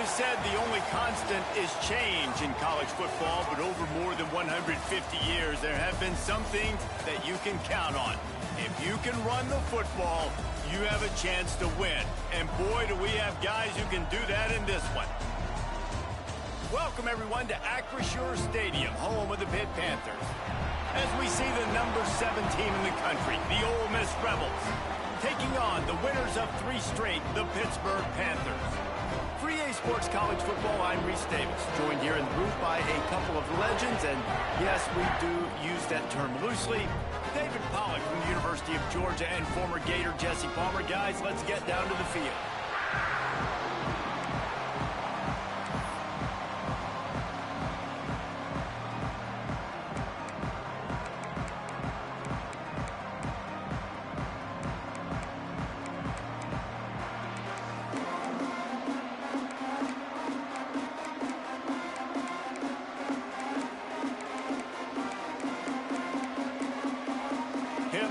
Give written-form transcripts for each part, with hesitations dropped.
said the only constant is change in college football, but over more than 150 years, there have been some things that you can count on. If you can run the football, you have a chance to win. And boy, do we have guys who can do that in this one. Welcome, everyone, to Acrisure Stadium, home of the Pitt Panthers. As we see the number 7 team in the country, the Ole Miss Rebels, taking on the winners of 3 straight, the Pittsburgh Panthers. For EA Sports College Football, I'm Reese Davis, joined here in the booth by a couple of legends, and yes, we do use that term loosely. David Pollack from the University of Georgia and former Gator Jesse Palmer. Guys, let's get down to the field.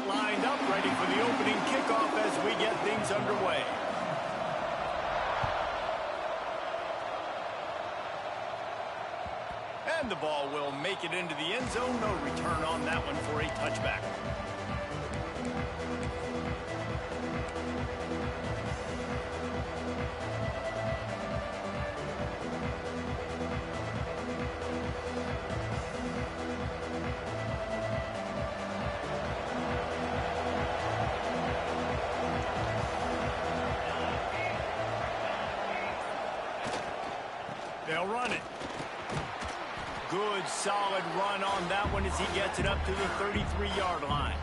Lined up, ready for the opening kickoff as we get things underway. And the ball will make it into the end zone. No return on that one for a touchback. They'll run it. Good, solid run on that one as he gets it up to the 33-yard line.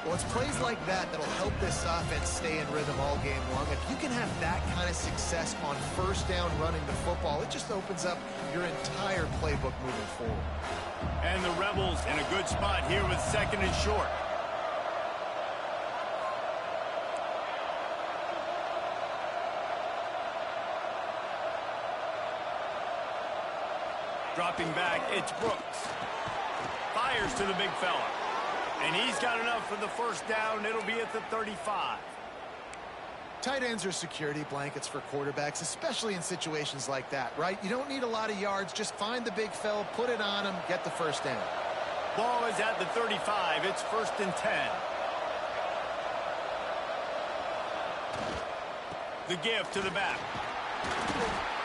Well, it's plays like that that'll help this offense stay in rhythm all game long. If you can have that kind of success on first down running the football, it just opens up your entire playbook moving forward. And the Rebels in a good spot here with 2nd and short. Dropping back, it's Brooks. Fires to the big fella. And he's got enough for the first down. It'll be at the 35. Tight ends are security blankets for quarterbacks, especially in situations like that, right? You don't need a lot of yards. Just find the big fella, put it on him, get the first down. Ball is at the 35. It's 1st and 10. The give to the back.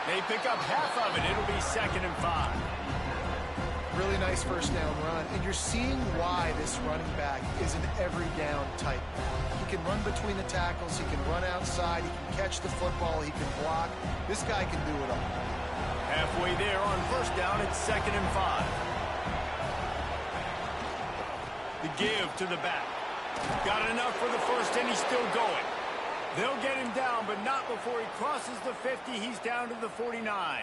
They pick up half of it. It'll be 2nd and 5. Really nice first down run, and you're seeing why this running back is an every down type. He can run between the tackles, he can run outside, he can catch the football, he can block. This guy can do it all. Halfway there on first down, it's 2nd and 5. The give to the back. Got enough for the first, and he's still going. They'll get him down, but not before he crosses the 50. He's down to the 49.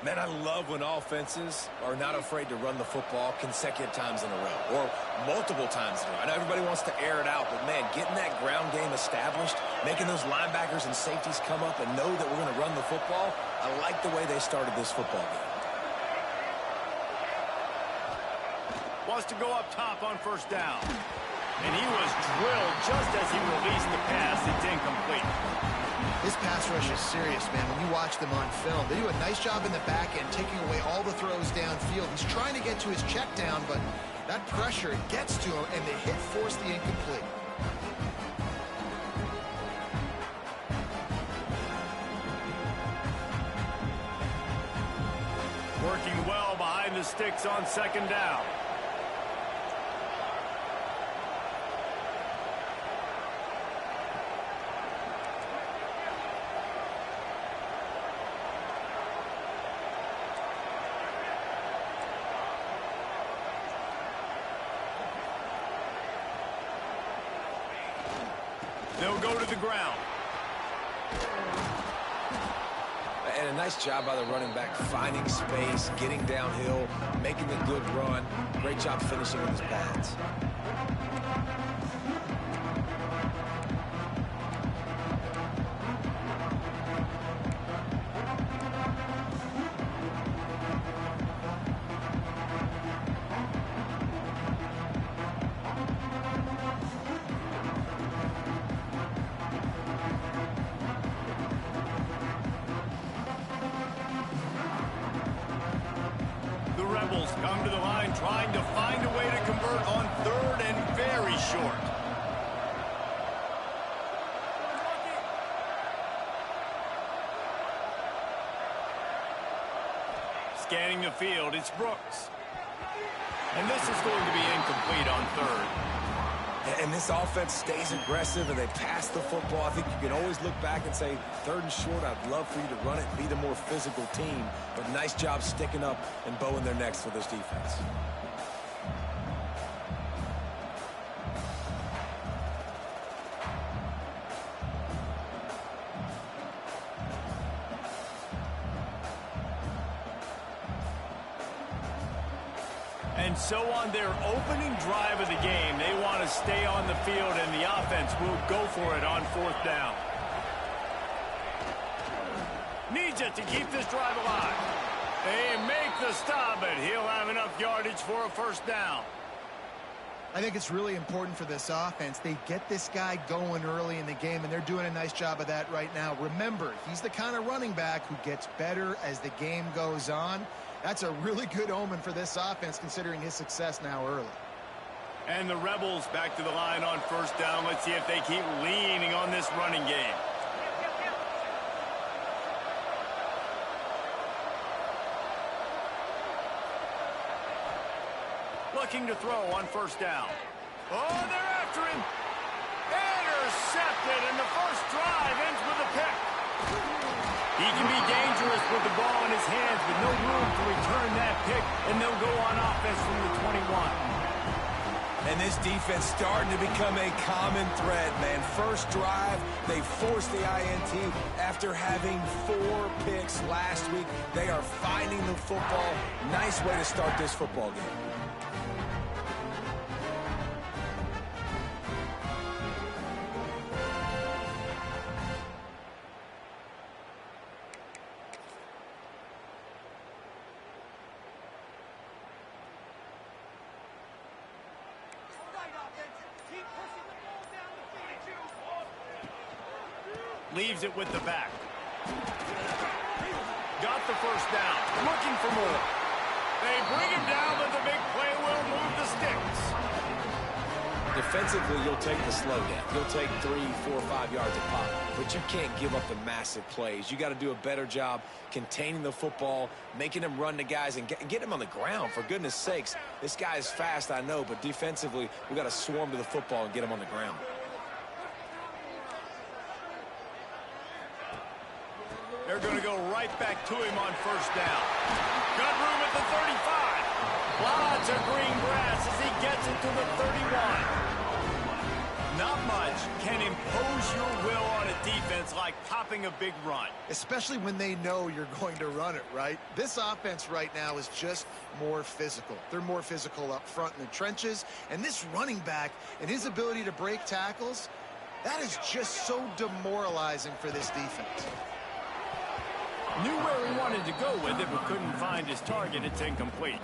Man, I love when offenses are not afraid to run the football consecutive times in a row or multiple times in a row. I know everybody wants to air it out, but, man, getting that ground game established, making those linebackers and safeties come up and know that we're going to run the football, I like the way they started this football game. Wants to go up top on first down. And he was drilled just as he released the pass. It's incomplete. This pass rush is serious, man. When you watch them on film, they do a nice job in the back end, taking away all the throws downfield. He's trying to get to his check down, but that pressure gets to him, and the hit forced the incomplete. Working well behind the sticks on 2nd down. They'll go to the ground. And a nice job by the running back, finding space, getting downhill, making a good run. Great job finishing with his pads. Rebels come to the line trying to find a way to convert on third and very short. Scanning the field, it's Brooks. And this is going to be incomplete on third. And this offense stays aggressive and they pass the football. I think you can always look back and say, third and short, I'd love for you to run it and be the more physical team. But nice job sticking up and bowing their necks for this defense. And so on their opening drive of the game, they want to stay on the field, and the offense will go for it on fourth down. Needs it to keep this drive alive. They make the stop, but he'll have enough yardage for a first down. I think it's really important for this offense. They get this guy going early in the game, and they're doing a nice job of that right now. Remember, he's the kind of running back who gets better as the game goes on. That's a really good omen for this offense, considering his success now early. And the Rebels back to the line on first down. Let's see if they keep leaning on this running game. Looking to throw on first down. Oh, they're after him. Intercepted, and the first drive ends with a pick. He can be dangerous with the ball in his hands, with no room to return that pick, and they'll go on offense from the 21. And this defense starting to become a common thread, man. First drive, they forced the INT after having 4 picks last week. They are finding the football. Nice way to start this football game. Leaves it with the back. Got the first down. Looking for more. They bring him down, but the big play will move the sticks. Defensively, you'll take the slow down. You'll take 3, 4, 5 yards a pop. But you can't give up the massive plays. You got to do a better job containing the football, making them run to guys, and get him on the ground, for goodness sakes. This guy is fast, I know, but defensively, we got to swarm to the football and get him on the ground. They're going to go right back to him on first down. Got room at the 35. Lots of green grass as he gets it to the 31. Not much can impose your will on a defense like popping a big run. Especially when they know you're going to run it, right? This offense right now is just more physical. They're more physical up front in the trenches. And this running back and his ability to break tackles, that is just so demoralizing for this defense. Knew where he wanted to go with it, but couldn't find his target. It's incomplete.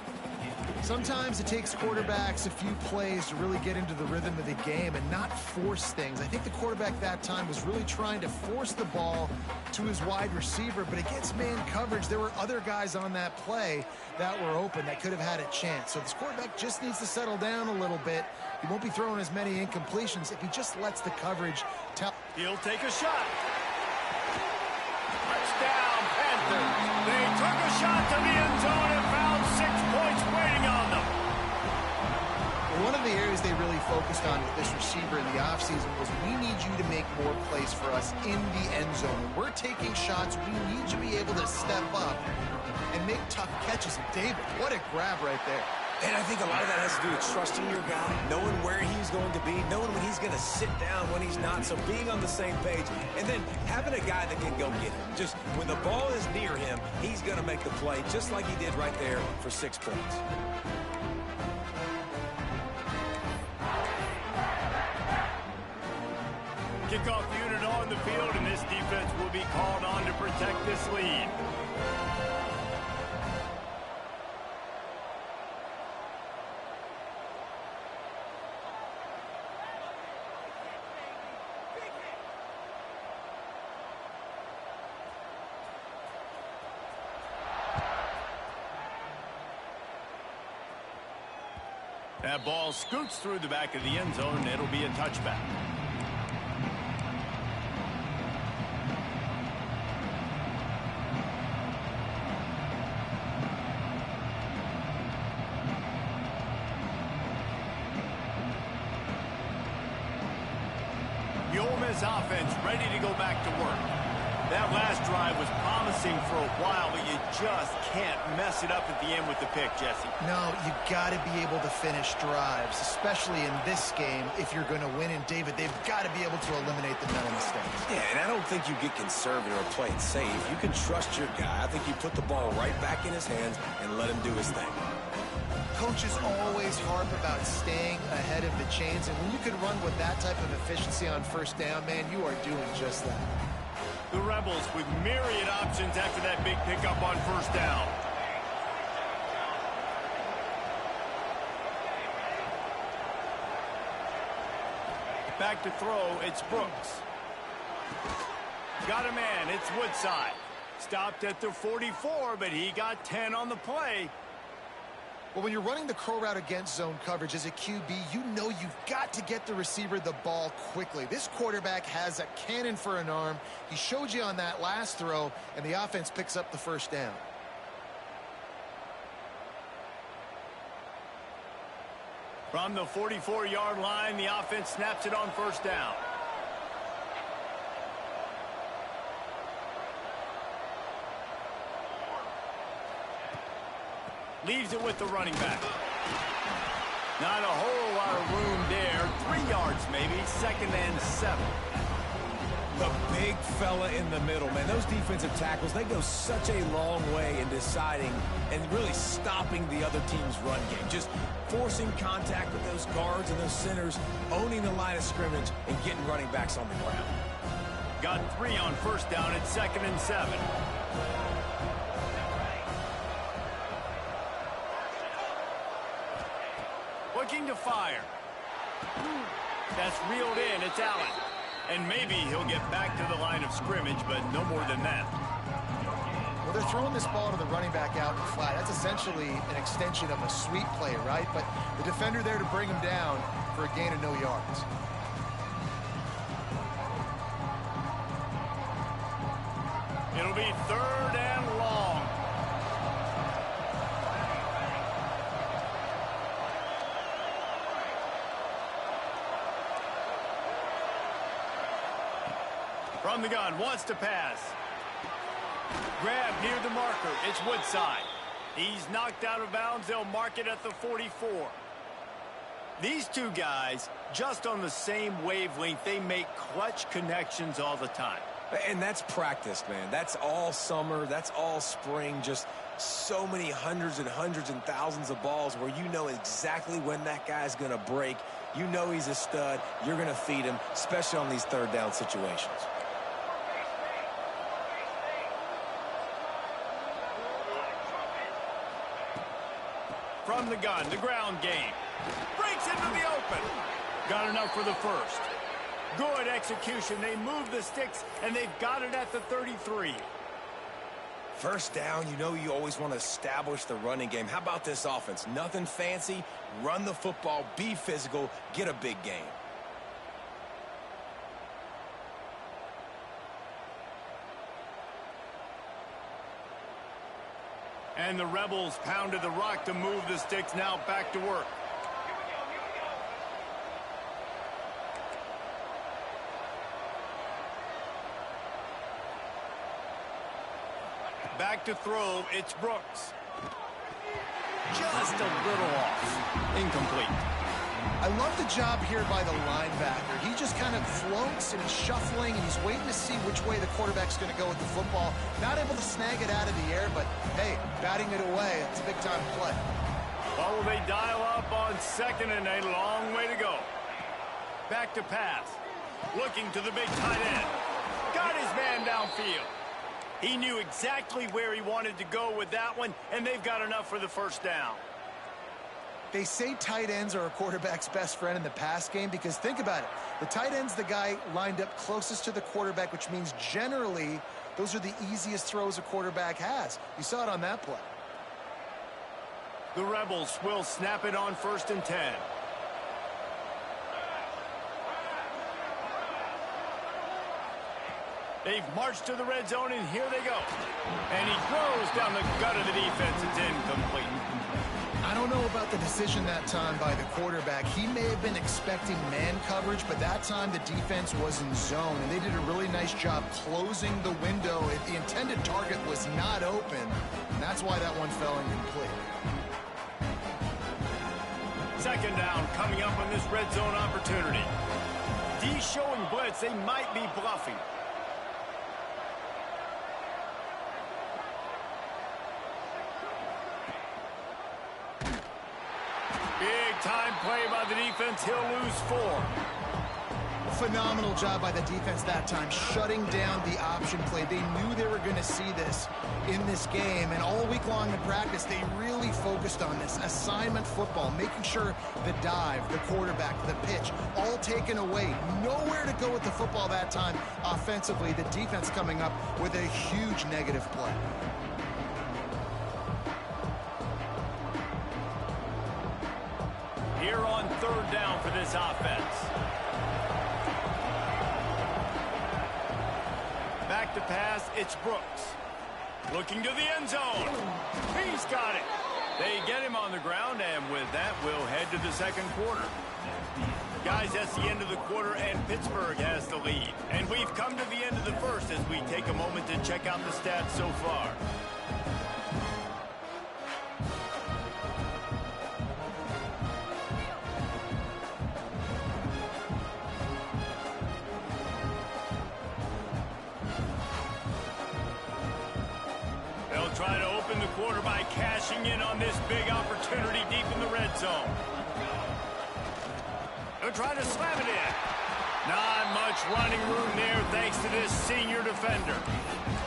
Sometimes it takes quarterbacks a few plays to really get into the rhythm of the game and not force things. I think the quarterback that time was really trying to force the ball to his wide receiver, but against man coverage, there were other guys on that play that were open that could have had a chance. So this quarterback just needs to settle down a little bit. He won't be throwing as many incompletions if he just lets the coverage tell. He'll take a shot. Touchdown, Panthers. They took a shot to the end zone and found 6 points waiting on them. One of the areas they really focused on with this receiver in the offseason was, we need you to make more plays for us in the end zone. When we're taking shots, we need you to be able to step up and make tough catches. And David, what a grab right there. And I think a lot of that has to do with trusting your guy, knowing where he's going to be, knowing when he's going to sit down, when he's not, so being on the same page, and then having a guy that can go get him. Just when the ball is near him, he's going to make the play, just like he did right there for 6 points. Kickoff unit on the field, and this defense will be called on to protect this lead. That ball scoots through the back of the end zone. It'll be a touchback. The Ole Miss offense ready to go back to work. That last drive was promising for a while, but you just can't mess it up at the end with the pick, Jesse. No, you got to be able to finish drives, especially in this game. If you're going to win, and David, they've got to be able to eliminate the mental mistakes. Yeah, and I don't think you get conservative or play it safe. You can trust your guy. I think you put the ball right back in his hands and let him do his thing. Coaches always harp about staying ahead of the chains, and when you can run with that type of efficiency on first down, man, you are doing just that. The Rebels with myriad options after that big pickup on first down. Back to throw, it's Brooks. Got a man, it's Woodside. Stopped at the 44, but he got 10 on the play. Well, when you're running the crow route against zone coverage as a QB, you know you've got to get the receiver the ball quickly. This quarterback has a cannon for an arm. He showed you on that last throw, and the offense picks up the first down. From the 44-yard line, the offense snaps it on first down. Leaves it with the running back. Not a whole lot of room there. 3 yards maybe. 2nd and 7. The big fella in the middle, man. Those defensive tackles, they go such a long way in deciding and really stopping the other team's run game. Just forcing contact with those guards and those centers, owning the line of scrimmage, and getting running backs on the ground. Got 3 on first down at 2nd and 7. Looking to fire. That's reeled in. It's Allen. And maybe he'll get back to the line of scrimmage, but no more than that. Well, they're throwing this ball to the running back out in flat. That's essentially an extension of a sweep play, right? But the defender there to bring him down for a gain of no yards. It'll be 3rd and long. From the gun, wants to pass. Grab near the marker. It's Woodside. He's knocked out of bounds. They'll mark it at the 44. These two guys, just on the same wavelength, they make clutch connections all the time. And that's practice, man. That's all summer. That's all spring. Just so many hundreds and thousands of balls where you know exactly when that guy's going to break. You know he's a stud. You're going to feed him, especially on these 3rd down situations. From the gun, the ground game. Breaks into the open. Got enough for the first. Good execution. They move the sticks, and they've got it at the 33. First down, you know you always want to establish the running game. How about this offense? Nothing fancy. Run the football, be physical, get a big gain. And the Rebels pounded the rock to move the sticks. Now back to work. Back to throw. It's Brooks. Just a little off. Incomplete. I love the job here by the linebacker. He just kind of floats and he's shuffling and he's waiting to see which way the quarterback's going to go with the football. Not able to snag it out of the air, but hey, batting it away, it's a big-time play. Well, will they dial up on 2nd and a long way to go? Back to pass. Looking to the big tight end. Got his man downfield. He knew exactly where he wanted to go with that one, and they've got enough for the first down. They say tight ends are a quarterback's best friend in the pass game because think about it. The tight end's the guy lined up closest to the quarterback, which means generally those are the easiest throws a quarterback has. You saw it on that play. The Rebels will snap it on 1st and 10. They've marched to the red zone, and here they go. And he throws down the gut of the defense. It's incomplete. I don't know about the decision that time by the quarterback. He may have been expecting man coverage, but that time the defense was in zone, and they did a really nice job closing the window. The intended target was not open, and that's why that one fell incomplete. 2nd down coming up on this red zone opportunity. D showing blitz. They might be bluffing. Big-time play by the defense. He'll lose 4. Phenomenal job by the defense that time, shutting down the option play. They knew they were going to see this in this game, and all week long in practice, they really focused on this. Assignment football, making sure the dive, the quarterback, the pitch, all taken away. Nowhere to go with the football that time offensively. The defense coming up with a huge negative play. Here on 3rd down for this offense. Back to pass, it's Brooks. Looking to the end zone. He's got it. They get him on the ground, and with that, we'll head to the 2nd quarter. Guys, that's the end of the quarter, and Pittsburgh has the lead. And we've come to the end of the 1st as we take a moment to check out the stats so far. Try to open the quarter by cashing in on this big opportunity deep in the red zone. They'll try to slam it in. Not much running room there thanks to this senior defender.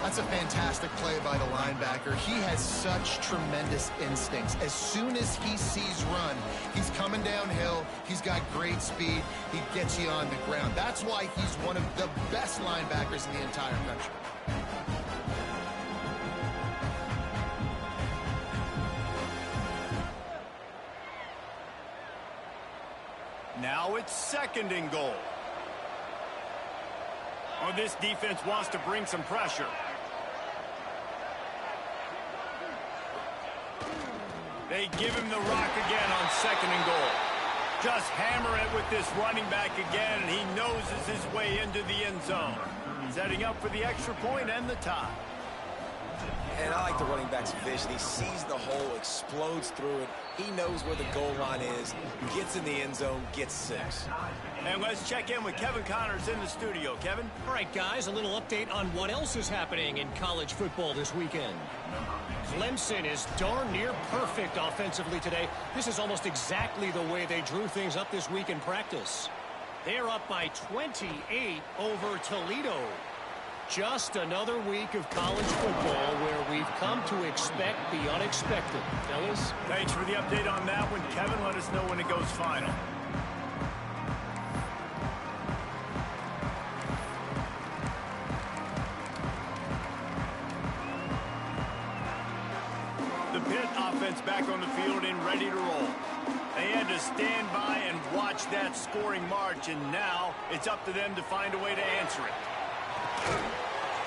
That's a fantastic play by the linebacker. He has such tremendous instincts. As soon as he sees run, he's coming downhill. He's got great speed. He gets you on the ground. That's why he's one of the best linebackers in the entire country. Now it's 2nd and goal. Oh, this defense wants to bring some pressure. They give him the rock again on 2nd and goal. Just hammer it with this running back again, and he noses his way into the end zone. Setting up for the extra point and the tie. And I like the running back's vision. He sees the hole, explodes through it. He knows where the goal line is, gets in the end zone, gets 6. And let's check in with Kevin Connors in the studio. Kevin? All right, guys, a little update on what else is happening in college football this weekend. Clemson is darn near perfect offensively today. This is almost exactly the way they drew things up this week in practice. They're up by 28 over Toledo. Just another week of college football where we've come to expect the unexpected. Fellas? Thanks for the update on that one, Kevin. Let us know when it goes final. The Pitt offense back on the field and ready to roll. They had to stand by and watch that scoring march, and now it's up to them to find a way to answer it.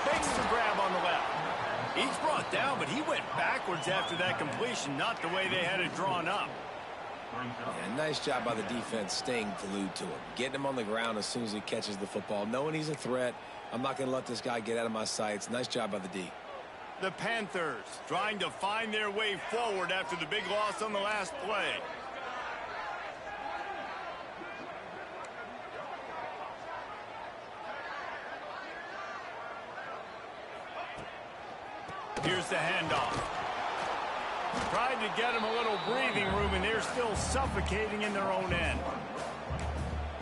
Fakes the grab on the left. He's brought down, but he went backwards after that completion, not the way they had it drawn up. Yeah, nice job by the defense staying glued to him. Getting him on the ground as soon as he catches the football. Knowing he's a threat, I'm not going to let this guy get out of my sights. Nice job by the D. The Panthers trying to find their way forward after the big loss on the last play. Here's the handoff. Tried to get him a little breathing room, and they're still suffocating in their own end.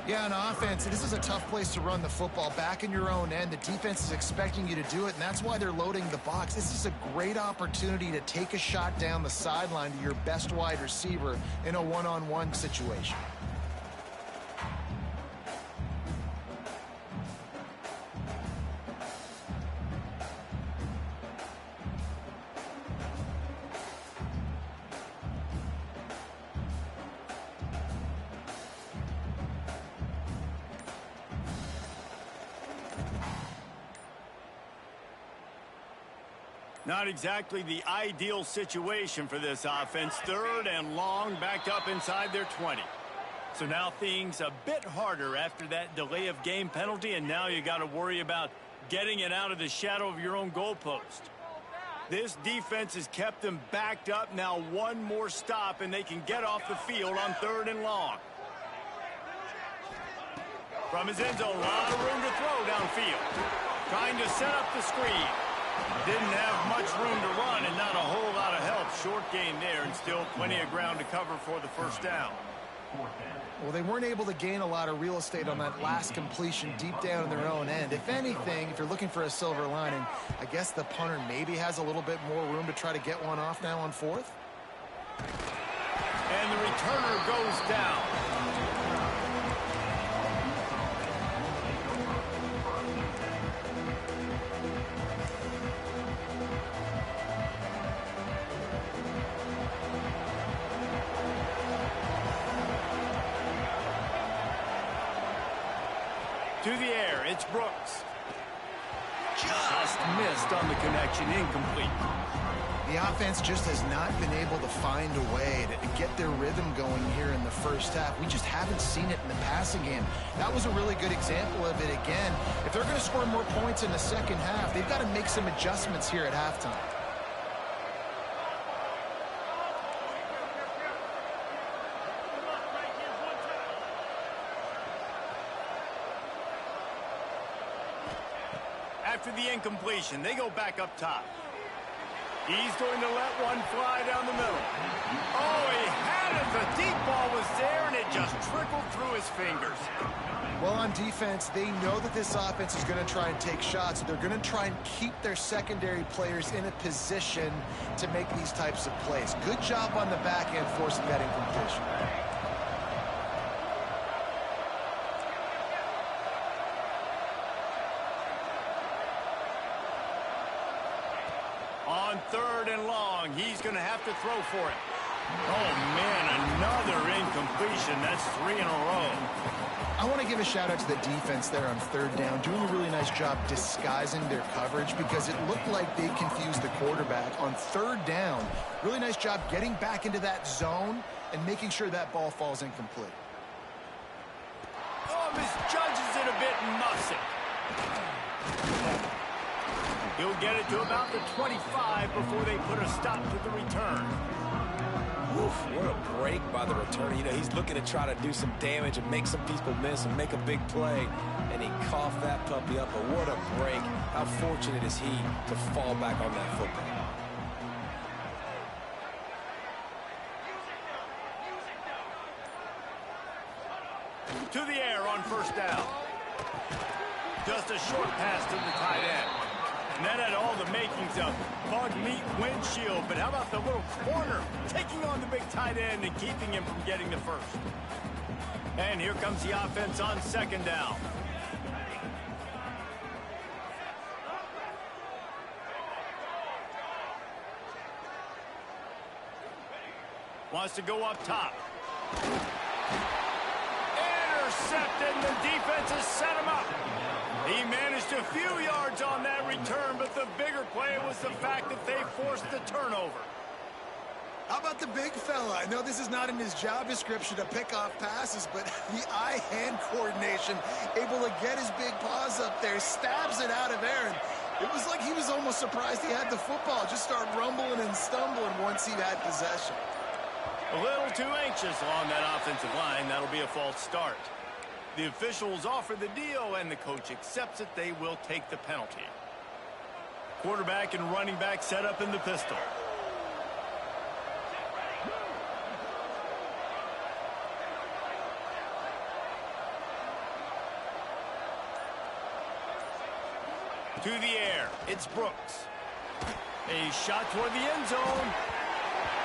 Yeah, on offense, this is a tough place to run the football. Back in your own end, the defense is expecting you to do it, and that's why they're loading the box. This is a great opportunity to take a shot down the sideline to your best wide receiver in a one-on-one situation. Not exactly the ideal situation for this offense. 3rd and long, backed up inside their 20. So now things a bit harder after that delay of game penalty, and now you got to worry about getting it out of the shadow of your own goalpost. This defense has kept them backed up. Now one more stop, and they can get off the field on 3rd and long. From his end zone, a lot of room to throw downfield. Trying to set up the screen. Didn't have much room to run and not a whole lot of help. Short gain there and still plenty of ground to cover for the first down. Well, they weren't able to gain a lot of real estate on that last completion deep down in their own end. If anything, if you're looking for a silver lining, I guess the punter maybe has a little bit more room to try to get one off now on 4th. And the returner goes down. To the air, it's Brooks. Just missed on the connection, incomplete. The offense just has not been able to find a way to get their rhythm going here in the first half. We just haven't seen it in the passing game. That was a really good example of it again. If they're going to score more points in the second half, they've got to make some adjustments here at halftime. After the incompletion, they go back up top. He's going to let one fly down the middle. Oh, he had it. The deep ball was there, and it just trickled through his fingers. Well, on defense, they know that this offense is going to try and take shots. They're going to try and keep their secondary players in a position to make these types of plays. Good job on the back end forcing that incompletion. On 3rd and long, he's going to have to throw for it. Oh, man, another incompletion. That's 3 in a row. I want to give a shout out to the defense there on 3rd down, doing a really nice job disguising their coverage because it looked like they confused the quarterback on 3rd down. Really nice job getting back into that zone and making sure that ball falls incomplete. Oh, misjudges it a bit and muffs it. He'll get it to about the 25 before they put a stop to the return. Oof, what a break by the returner. You know, he's looking to try to do some damage and make some people miss and make a big play. And he coughed that puppy up, but what a break. How fortunate is he to fall back on that football. To the air on 1st down. Just a short pass to the tight end. And that had all the makings of bug meat windshield. But how about the little corner taking on the big tight end and keeping him from getting the first? And here comes the offense on 2nd down. Wants to go up top. Intercepted, and the defense has set him up. He managed a few yards on that return, but the bigger play was the fact that they forced the turnover. How about the big fella? I know this is not in his job description to pick off passes, but the eye-hand coordination, able to get his big paws up there, stabs it out of Aaron. It was like he was almost surprised he had the football. Just start rumbling and stumbling once he had possession. A little too anxious along that offensive line. That'll be a false start. The officials offer the deal, and the coach accepts it. They will take the penalty. Quarterback and running back set up in the pistol. To the air, it's Brooks. A shot toward the end zone.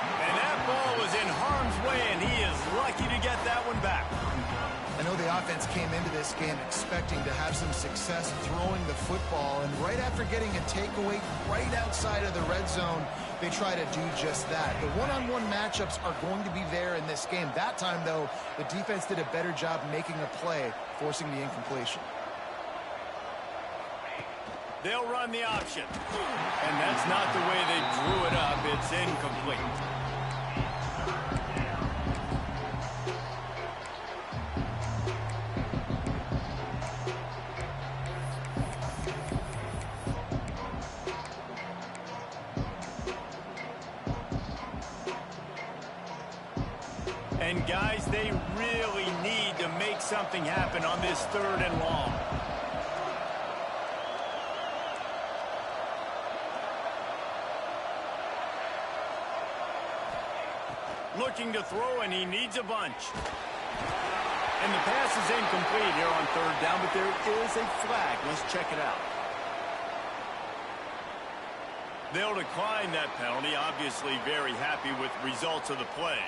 And that ball was in harm's way, and he is lucky to get that one back. I know the offense came into this game expecting to have some success throwing the football, and right after getting a takeaway right outside of the red zone, they try to do just that. The one-on-one matchups are going to be there in this game. That time, though, the defense did a better job making a play, forcing the incompletion. They'll run the option. And that's not the way they drew it up. It's incomplete. And guys, they really need to make something happen on this 3rd and long. Looking to throw, and he needs a bunch. And the pass is incomplete here on 3rd down, but there is a flag. Let's check it out. They'll decline that penalty. Obviously very happy with results of the play.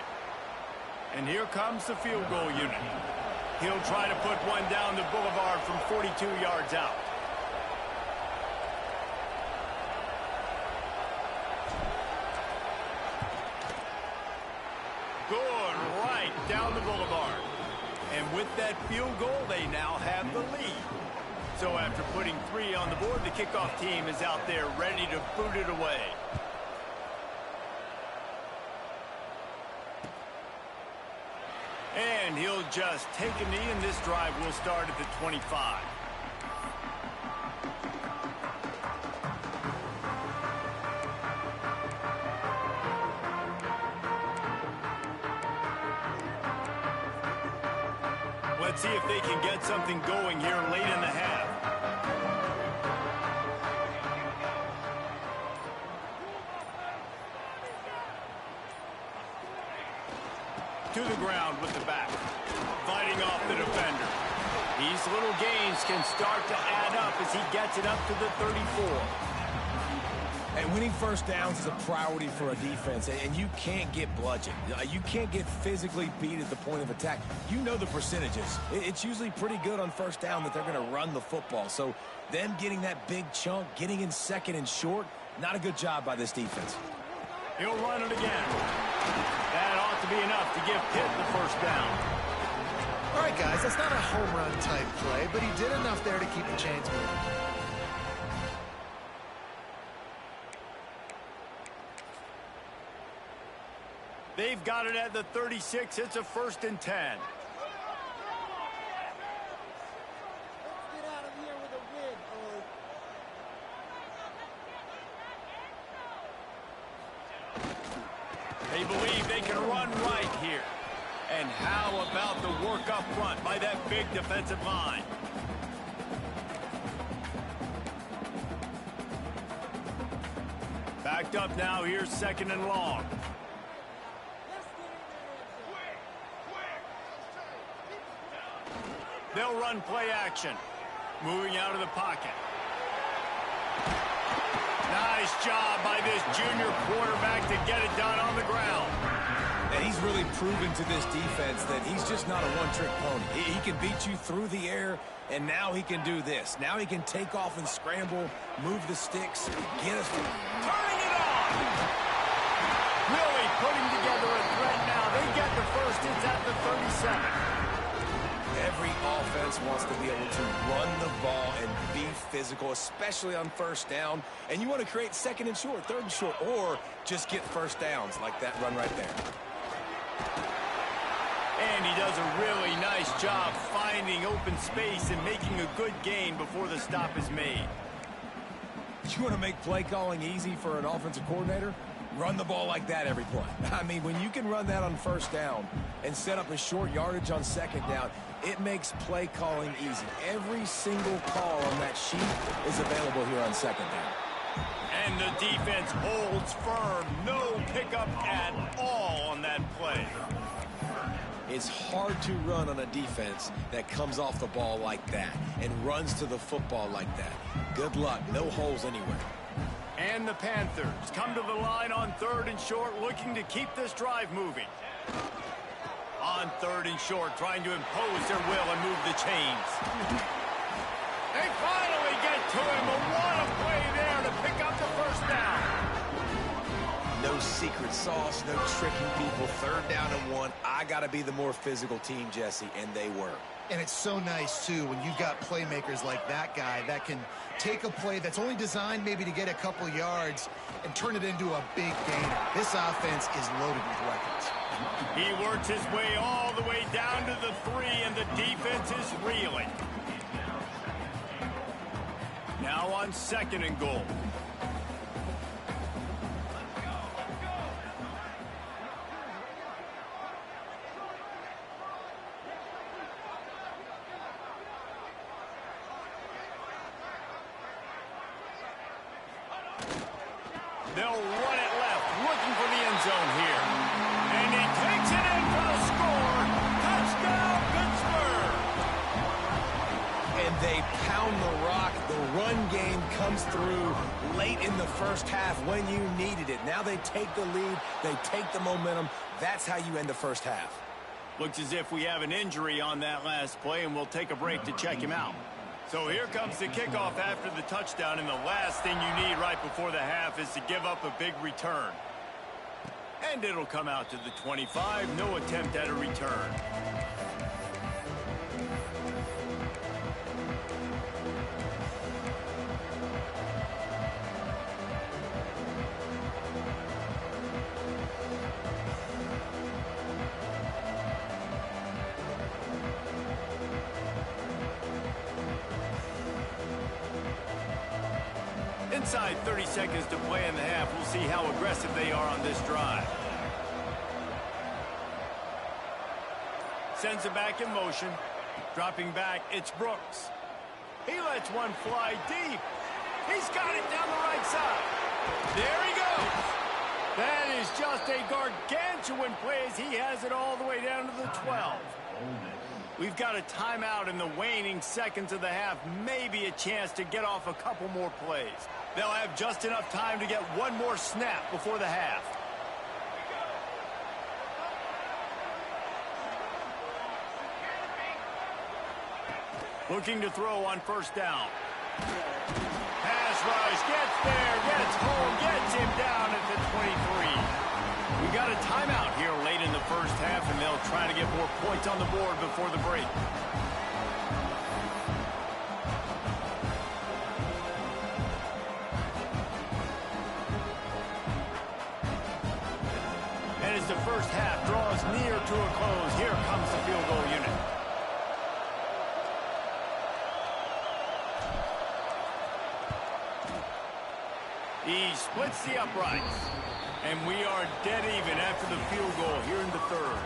And here comes the field goal unit. He'll try to put one down the boulevard from 42 yards out. Good, right down the boulevard. And with that field goal, they now have the lead. So after putting 3 on the board, the kickoff team is out there ready to boot it away. And he'll just take a knee, and this drive will start at the 25. Let's see if they can get something going here late in the half. To the ground with the back, fighting off the defender. These little gains can start to add up as he gets it up to the 34. And winning first downs is a priority for a defense, and you can't get bludgeoned. You can't get physically beat at the point of attack. You know the percentages. It's usually pretty good on first down that they're going to run the football. So them getting that big chunk, getting in 2nd and short, not a good job by this defense. He'll run it again. That ought to be enough to give Pitt the first down. All right, guys, that's not a home run type play, but he did enough there to keep the chains moving. They've got it at the 36. It's a 1st and 10. They believe they can run right here. And how about the work up front by that big defensive line? Backed up now. Here's 2nd and long. They'll run play action. Moving out of the pocket. Nice job by this junior quarterback to get it done on the ground. And he's really proven to this defense that he's just not a one-trick pony. He can beat you through the air, and now he can do this. Now he can take off and scramble, move the sticks, get us. Turning it on! Really putting together a threat now. They get the first. It's at the 37. Every offense wants to be able to run the ball and be physical, especially on first down. And you want to create 2nd and short, 3rd and short, or just get first downs like that run right there. And he does a really nice job finding open space and making a good gain before the stop is made. You want to make play calling easy for an offensive coordinator? Run the ball like that every play. I mean, when you can run that on first down and set up a short yardage on 2nd down, it makes play calling easy. Every single call on that sheet is available here on 2nd down. And the defense holds firm. No pickup at all on that play. It's hard to run on a defense that comes off the ball like that and runs to the football like that. Good luck. No holes anywhere. And the Panthers come to the line on 3rd and short, looking to keep this drive moving. On 3rd and short, trying to impose their will and move the chains. They finally get to him, but what a play there to pick up the first down. No secret sauce, no tricking people. 3rd down and 1. I got to be the more physical team, Jesse, and they were. And it's so nice, too, when you've got playmakers like that guy that can take a play that's only designed maybe to get a couple yards and turn it into a big gainer. This offense is loaded with weapons. He works his way all the way down to the 3, and the defense is reeling. Now on 2nd and goal. They'll run it left, looking for the end zone here. And he takes it in for the score. Touchdown, Pittsburgh! And they pound the rock. The run game comes through late in the first half when you needed it. Now they take the lead. They take the momentum. That's how you end the first half. Looks as if we have an injury on that last play, and we'll take a break to check him out. So here comes the kickoff after the touchdown, and the last thing you need right before the half is to give up a big return. And it'll come out to the 25. No attempt at a return. Inside 30 seconds to play in the half. We'll see how aggressive they are on this drive. Sends it back in motion. Dropping back, it's Brooks. He lets one fly deep. He's got it down the right side. There he goes. That is just a gargantuan play as he has it all the way down to the 12. We've got a timeout in the waning seconds of the half. Maybe a chance to get off a couple more plays. They'll have just enough time to get one more snap before the half. Looking to throw on 1st down. Pass rush, gets there, gets home, gets him down at the 23. We got a timeout here late in the first half, and they'll try to get more points on the board before the break. And as the first half draws near to a close, here comes the field goal unit. He splits the uprights. And we are dead even after the field goal here in the 3rd.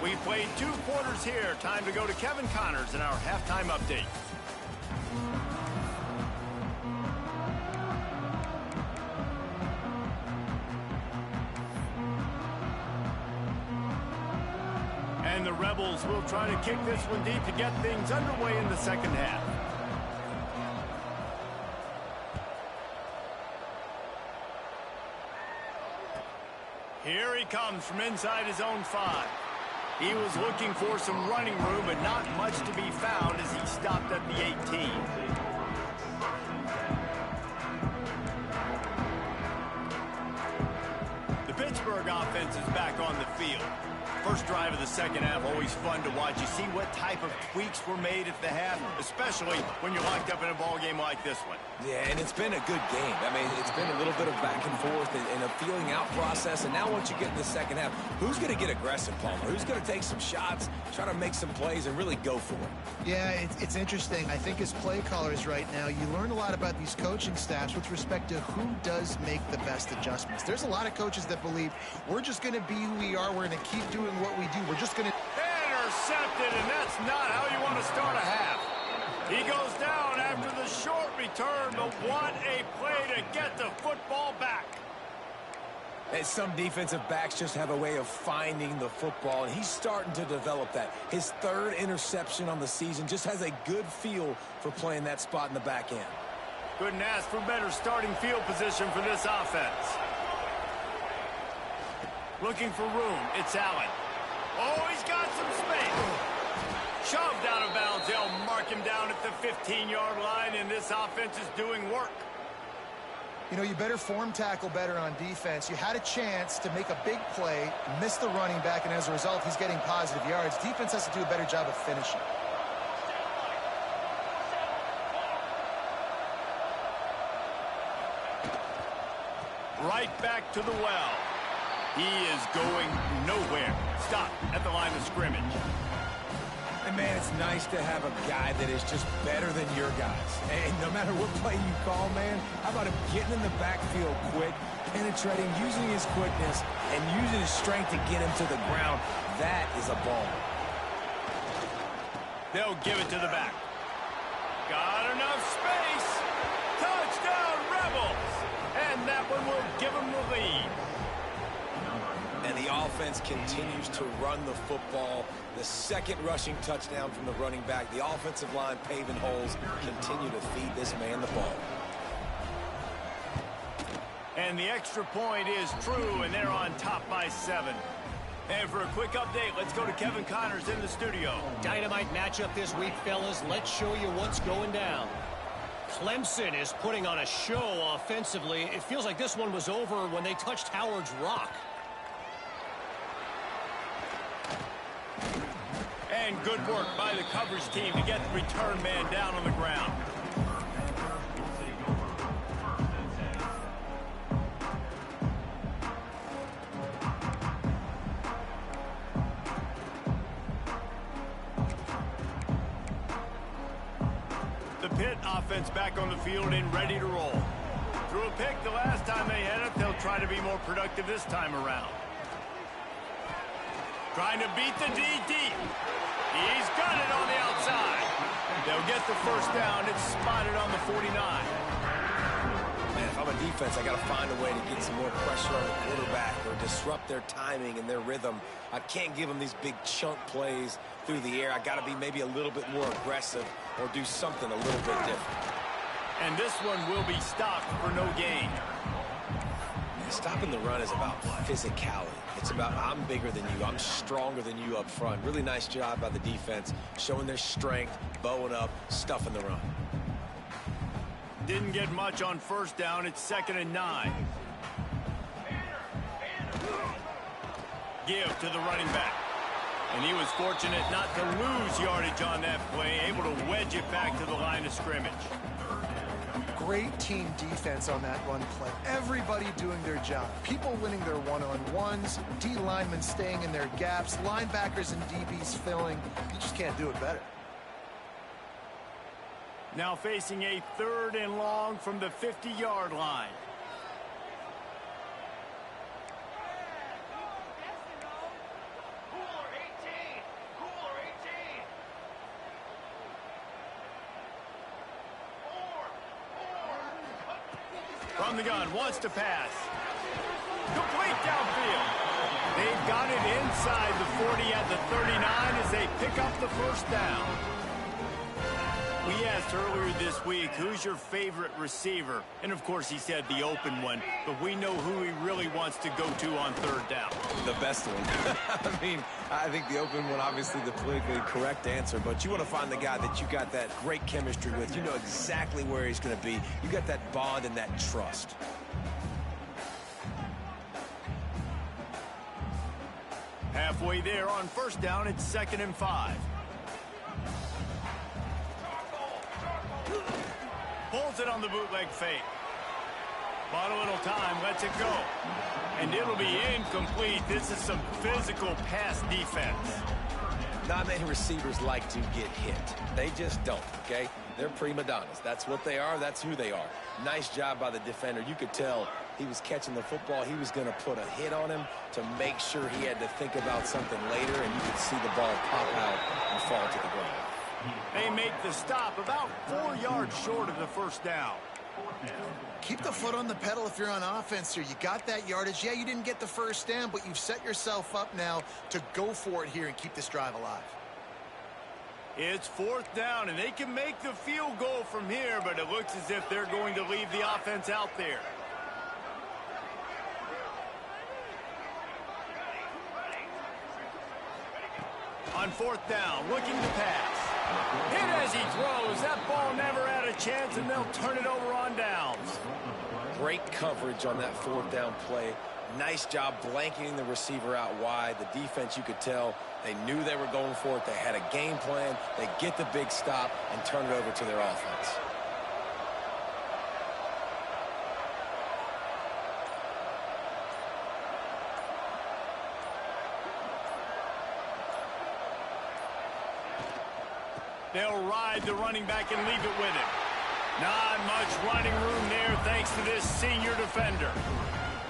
We played 2 quarters here. Time to go to Kevin Connors in our halftime update. And the Rebels will try to kick this one deep to get things underway in the 2nd half. Here he comes from inside his own 5. He was looking for some running room, but not much to be found as he stopped at the 18. The Pittsburgh offense is back on the field. First drive of the 2nd half, always fun to watch. You see what type of tweaks were made at the half, especially when you're locked up in a ball game like this one. Yeah, and it's been a good game. I mean, it's been a little bit of back and forth and a feeling out process. And now once you get in the 2nd half, who's going to get aggressive, Palmer? Who's going to take some shots, try to make some plays, and really go for it? Yeah, it's interesting. I think as play callers right now, you learn a lot about these coaching staffs with respect to who does make the best adjustments. There's a lot of coaches that believe we're just going to be who we are. We're going to keep doing what we do. We're just going to... Intercepted, and that's not how you want to start a half. He goes down after the short return, but what a play to get the football back. And some defensive backs just have a way of finding the football, and he's starting to develop that. His 3rd interception on the season, just has a good feel for playing that spot in the back end. Couldn't ask for better starting field position for this offense. Looking for room, it's Allen. Oh, he's got some space. Shoved out of bounds. They'll mark him down at the 15-yard line, and this offense is doing work. You know, you better form tackle better on defense. You had a chance to make a big play, miss the running back, and as a result, he's getting positive yards. Defense has to do a better job of finishing. right back to the well. He is going nowhere. Stop at the line of scrimmage. And, man, it's nice to have a guy that is just better than your guys. And no matter what play you call, man, how about him getting in the backfield quick, penetrating, using his quickness, and using his strength to get him to the ground. That is a ball. They'll give it to the back. Got enough space. Touchdown, Rebels. And that one will give them the lead. And the offense continues to run the football. The second rushing touchdown from the running back. The offensive line paving holes. Continue to feed this man the ball. And the extra point is true, and they're on top by 7. And for a quick update, let's go to Kevin Connors in the studio. Dynamite matchup this week, fellas. Let's show you what's going down. Clemson is putting on a show offensively. It feels like this one was over when they touched Howard's Rock. And good work by the coverage team to get the return man down on the ground. The Pitt offense back on the field and ready to roll. Threw a pick the last time they had it. They'll try to be more productive this time around. Trying to beat the DD. He's got it on the outside. They'll get the first down. It's spotted on the 49. Man, if I'm a defense, I got to find a way to get some more pressure on the quarterback or disrupt their timing and their rhythm. I can't give them these big chunk plays through the air. I got to be maybe a little bit more aggressive or do something a little bit different. And this one will be stopped for no gain. Stopping the run is about physicality. It's about I'm bigger than you. I'm stronger than you up front. Really nice job by the defense, showing their strength, bowing up, stuffing the run. Didn't get much on first down. It's 2nd and 9. Give to the running back. And he was fortunate not to lose yardage on that play, able to wedge it back to the line of scrimmage. Great team defense on that run play. Everybody doing their job. People winning their one-on-ones, D linemen staying in their gaps, linebackers and DBs filling. You just can't do it better. Now facing a 3rd and long from the 50-yard line. From the gun, wants to pass. Complete downfield. They've got it inside the 40 at the 39 as they pick up the first down. We asked earlier this week, who's your favorite receiver? And, of course, he said the open one. But we know who he really wants to go to on 3rd down. The best one. I mean, I think the open one, obviously the politically correct answer. But you want to find the guy that you got that great chemistry with. You know exactly where he's going to be. You got that bond and that trust. Halfway there on first down, it's 2nd and 5. Pulls it on the bootleg fake. Bought a little time, lets it go. And it'll be incomplete. This is some physical pass defense. Not many receivers like to get hit. They just don't, okay? They're prima donnas. That's what they are. That's who they are. Nice job by the defender. You could tell he was catching the football. He was going to put a hit on him to make sure he had to think about something later, and you could see the ball pop out and fall to the ground. They make the stop about 4 yards short of the first down. Keep the foot on the pedal if you're on offense here. You got that yardage. Yeah, you didn't get the first down, but you've set yourself up now to go for it here and keep this drive alive. It's 4th down, and they can make the field goal from here, but it looks as if they're going to leave the offense out there. On 4th down, looking to pass. Hit as he throws. That ball never had a chance, and they'll turn it over on downs. Great coverage on that 4th down play. Nice job blanketing the receiver out wide. The defense, you could tell, they knew they were going for it. They had a game plan. They get the big stop and turn it over to their offense. They'll ride the running back and leave it with him. Not much running room there thanks to this senior defender.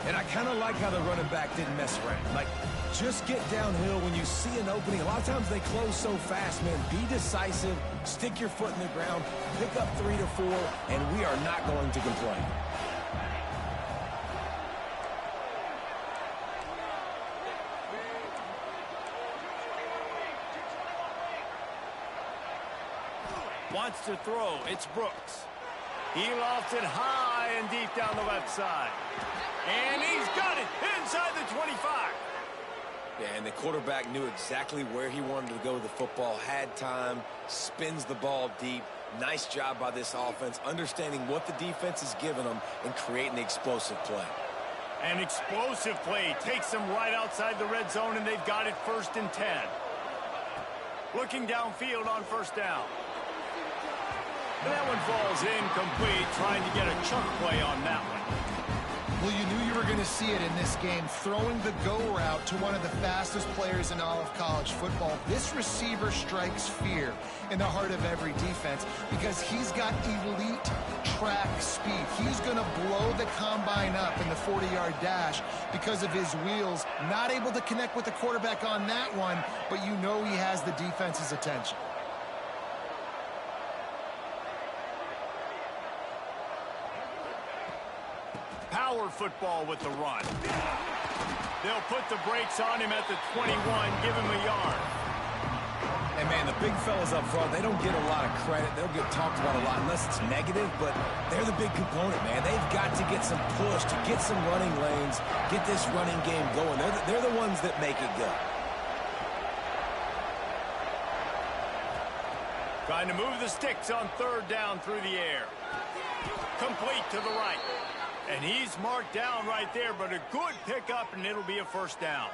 And I kind of like how the running back didn't mess around. Like, just get downhill when you see an opening. A lot of times they close so fast, man. Be decisive, stick your foot in the ground, pick up 3 to 4, and we are not going to complain. Wants to throw. It's Brooks. He lofts it high and deep down the left side. And he's got it inside the 25. Yeah, and the quarterback knew exactly where he wanted to go with the football, had time, spins the ball deep. Nice job by this offense, understanding what the defense is giving them and creating the explosive play. An explosive play takes them right outside the red zone, and they've got it 1st and 10. Looking downfield on 1st down. That one falls incomplete, trying to get a chunk play on that one. Well, you knew you were going to see it in this game, throwing the go route to one of the fastest players in all of college football. This receiver strikes fear in the heart of every defense because he's got elite track speed. He's going to blow the combine up in the 40-yard dash because of his wheels. Not able to connect with the quarterback on that one, but you know he has the defense's attention. Power football with the run. They'll put the brakes on him at the 21, give him a yard. And, man, the big fellas up front, they don't get a lot of credit. They'll get talked about a lot unless it's negative, but they're the big component, man. They've got to get some push, to get some running lanes, get this running game going. They're the ones that make it go. Trying to move the sticks on 3rd down through the air. Complete to the right. And he's marked down right there, but a good pickup, and it'll be a 1st down.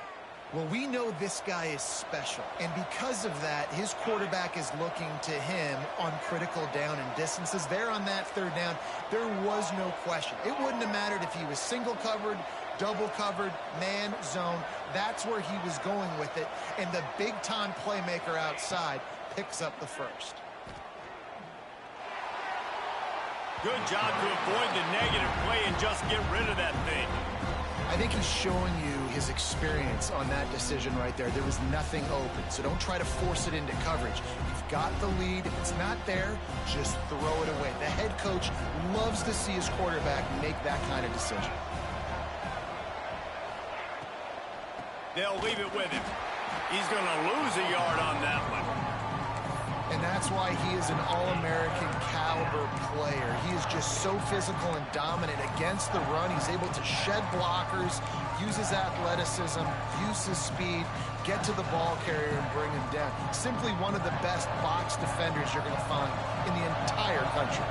Well, we know this guy is special, and because of that, his quarterback is looking to him on critical down and distances. There on that 3rd down, there was no question. It wouldn't have mattered if he was single covered, double covered, man, zone. That's where he was going with it, and the big-time playmaker outside picks up the 1st. Good job to avoid the negative play and just get rid of that thing. I think he's showing you his experience on that decision right there. There was nothing open, so don't try to force it into coverage. You've got the lead. If it's not there, just throw it away. The head coach loves to see his quarterback make that kind of decision. They'll leave it with him. He's going to lose a yard on that one. And that's why he is an All-American caliber player. He is just so physical and dominant against the run. He's able to shed blockers, use his athleticism, use his speed, get to the ball carrier and bring him down. Simply one of the best box defenders you're going to find in the entire country.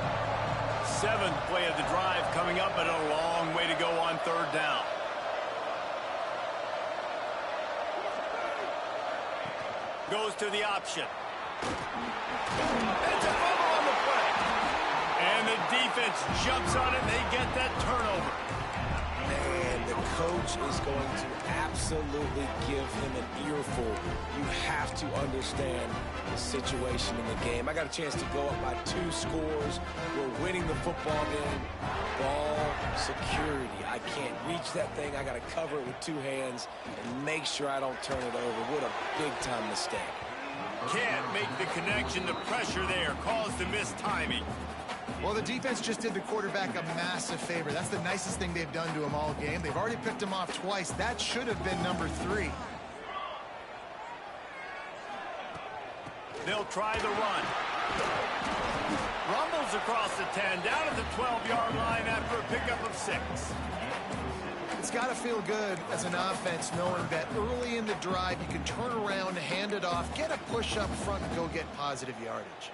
7th play of the drive coming up, and a long way to go on 3rd down. Goes to the option. It's a fumble on the play. And the defense jumps on it, and they get that turnover. Man, the coach is going to absolutely give him an earful. You have to understand the situation in the game. I got a chance to go up by 2 scores. We're winning the football game. Ball security. I can't reach that thing. I got to cover it with 2 hands and make sure I don't turn it over. What a big-time mistake. Can't make the connection. The pressure there caused the missed timing. Well, the defense just did the quarterback a massive favor. That's the nicest thing they've done to him all game. They've already picked him off twice. That should have been number 3. They'll try the run. Rumbles across the 10, down at the 12-yard line after a pickup of 6. It's got to feel good as an offense knowing that early in the drive you can turn around, hand it off, get a push up front, and go get positive yardage.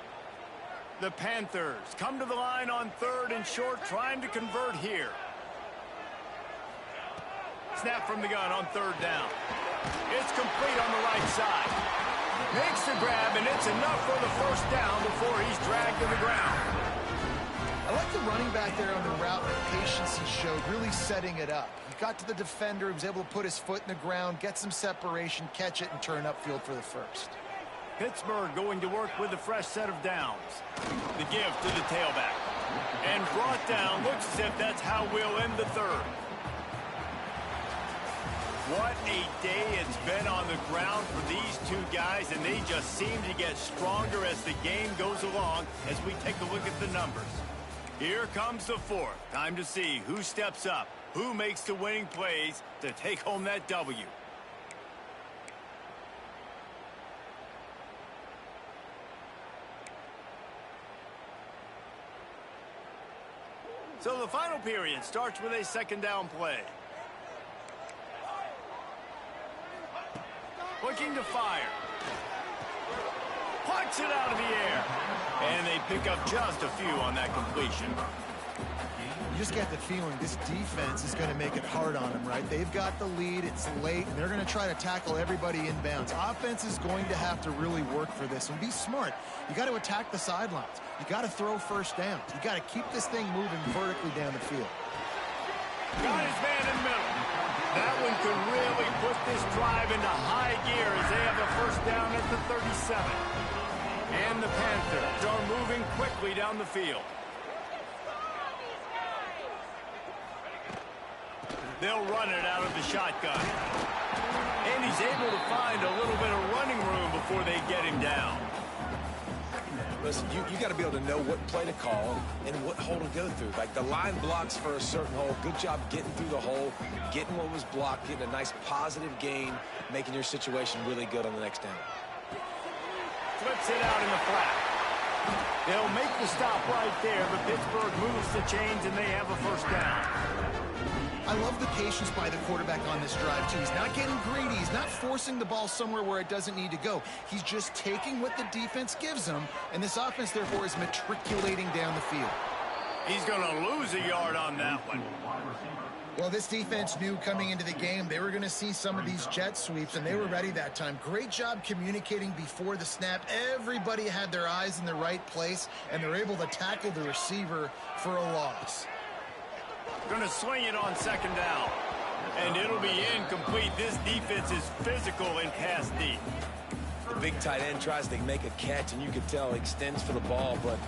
The Panthers come to the line on 3rd and short, trying to convert here. Snap from the gun on 3rd down. It's complete on the right side. Makes the grab, and it's enough for the 1st down before he's dragged to the ground. I like the running back there on the route, the patience he showed, really setting it up. He got to the defender, he was able to put his foot in the ground, get some separation, catch it, and turn upfield for the 1st. Pittsburgh going to work with a fresh set of downs. The give to the tailback. And brought down. Looks as if that's how we'll end the third. What a day it's been on the ground for these two guys, and they just seem to get stronger as the game goes along as we take a look at the numbers. Here comes the fourth. Time to see who steps up, who makes the winning plays to take home that W. So the final period starts with a second down play. Looking to fire. Plucks it out of the air. And they pick up just a few on that completion. You just get the feeling this defense is going to make it hard on them, right? They've got the lead, it's late, and they're going to try to tackle everybody inbounds. Offense is going to have to really work for this and be smart. You got to attack the sidelines. You got to throw first downs. You got to keep this thing moving vertically down the field. Got his man in the middle. That one could really put this drive into high gear as they have a first down at the 37. And the Panthers are moving quickly down the field. They'll run it out of the shotgun. And he's able to find a little bit of running room before they get him down. Listen, you got to be able to know what play to call and what hole to go through. Like, the line blocks for a certain hole. Good job getting through the hole, getting what was blocked, getting a nice positive gain, making your situation really good on the next down. Flips it out in the flat. They'll make the stop right there, but Pittsburgh moves the chains and they have a first down. I love the patience by the quarterback on this drive, too. He's not getting greedy. He's not forcing the ball somewhere where it doesn't need to go. He's just taking what the defense gives him, and this offense, therefore, is matriculating down the field. He's going to lose a yard on that one. Well, this defense knew coming into the game they were going to see some of these jet sweeps, and they were ready that time. Great job communicating before the snap. Everybody had their eyes in the right place, and they're able to tackle the receiver for a loss. Going to swing it on second down. And it'll be incomplete. This defense is physical and pass deep. The big tight end tries to make a catch, and you can tell he extends for the ball, but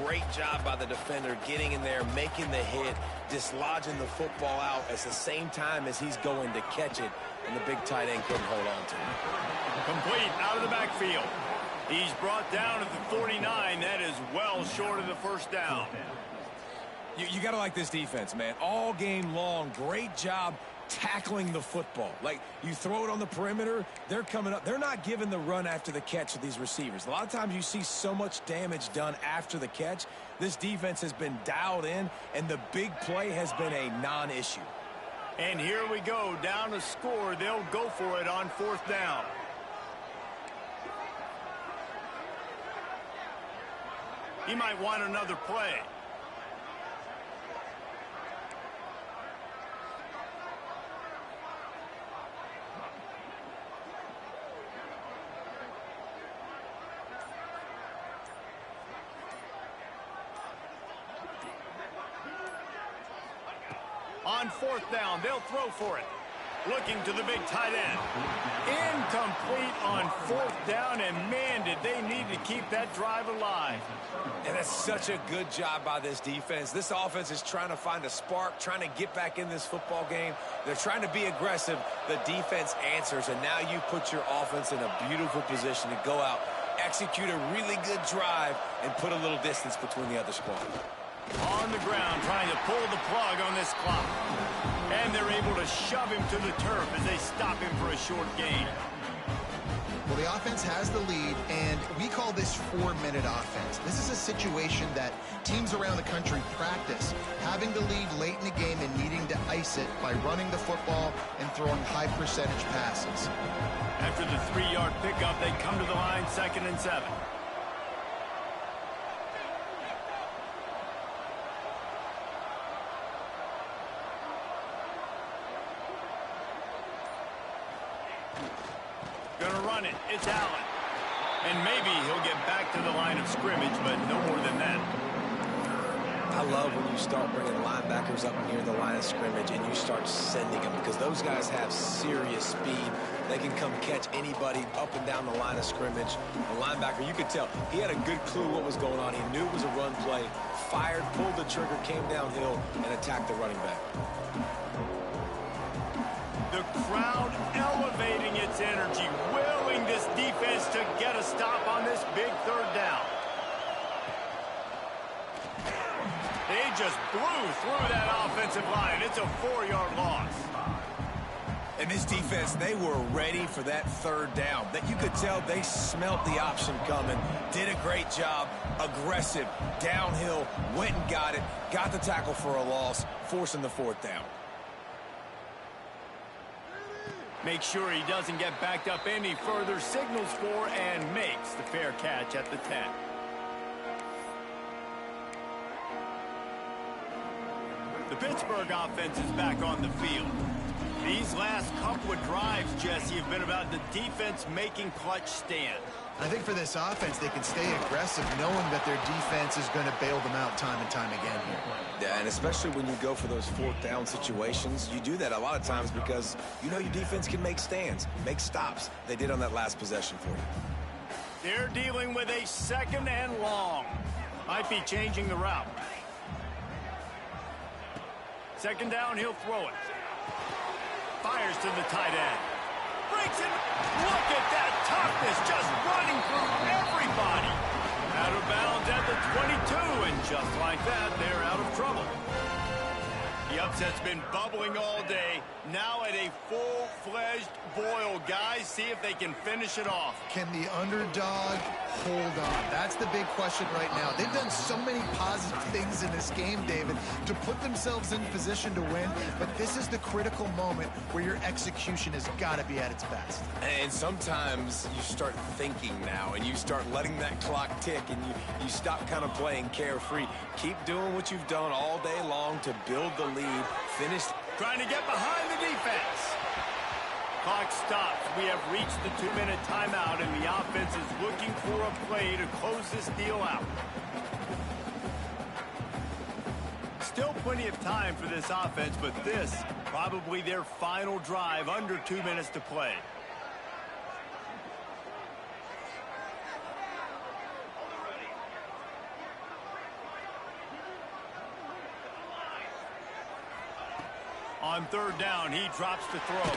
great job by the defender getting in there, making the hit, dislodging the football out at the same time as he's going to catch it, and the big tight end couldn't hold on to it. Complete out of the backfield. He's brought down at the 49. That is well short of the first down. You got to like this defense, man. All game long, great job tackling the football. Like, you throw it on the perimeter, they're coming up. They're not giving the run after the catch to these receivers. A lot of times you see so much damage done after the catch. This defense has been dialed in, and the big play has been a non-issue. And here we go, down a score. They'll go for it on fourth down. He might want another play. On fourth down, they'll throw for it. Looking to the big tight end. Incomplete on fourth down, and man, did they need to keep that drive alive. And that's such a good job by this defense. This offense is trying to find a spark, trying to get back in this football game. They're trying to be aggressive. The defense answers, and now you put your offense in a beautiful position to go out, execute a really good drive, and put a little distance between the other squad. On the ground, trying to pull the plug on this clock. And they're able to shove him to the turf as they stop him for a short gain. Well, the offense has the lead, and we call this 4-minute offense. This is a situation that teams around the country practice, having the lead late in the game and needing to ice it by running the football and throwing high-percentage passes. After the 3-yard pickup, they come to the line, 2nd and 7. Gonna run it. It's Allen. And maybe he'll get back to the line of scrimmage, but no more than that. I love when you start bringing linebackers up near the line of scrimmage and you start sending them, because those guys have serious speed. They can come catch anybody up and down the line of scrimmage. The linebacker, you could tell, he had a good clue what was going on. He knew it was a run play, fired, pulled the trigger, came downhill, and attacked the running back. The crowd elevating its energy, willing this defense to get a stop on this big third down. They just blew through that offensive line. It's a 4-yard loss. And this defense, they were ready for that third down. That you could tell they smelt the option coming, did a great job, aggressive, downhill, went and got it, got the tackle for a loss, forcing the fourth down. Make sure he doesn't get backed up any further, signals for and makes the fair catch at the 10. The Pittsburgh offense is back on the field. These last couple of drives, Jesse, have been about the defense making clutch stands. I think for this offense, they can stay aggressive knowing that their defense is going to bail them out time and time again here. Yeah, and especially when you go for those fourth down situations, you do that a lot of times because you know your defense can make stands, make stops. They did on that last possession for you. They're dealing with a 2nd and long. Might be changing the route. 2nd down, he'll throw it. Fires to the tight end. Breaks it. Look at that toughness, just running through everybody. Out of bounds at the 22, and just like that, they're out of trouble. The upset's been bubbling all day. Now at a full-fledged boil. Guys, see if they can finish it off. Can the underdog hold on? That's the big question right now. They've done so many positive things in this game, David, to put themselves in position to win, but this is the critical moment where your execution has got to be at its best. And sometimes you start thinking now, and you start letting that clock tick, and you stop kind of playing carefree. Keep doing what you've done all day long to build the lead, finish. Trying to get behind the defense. Clock stops. We have reached the 2-minute timeout, and the offense is looking for a play to close this deal out. Still plenty of time for this offense, but this probably their final drive, under 2 minutes to play. On 3rd down, he drops to throw.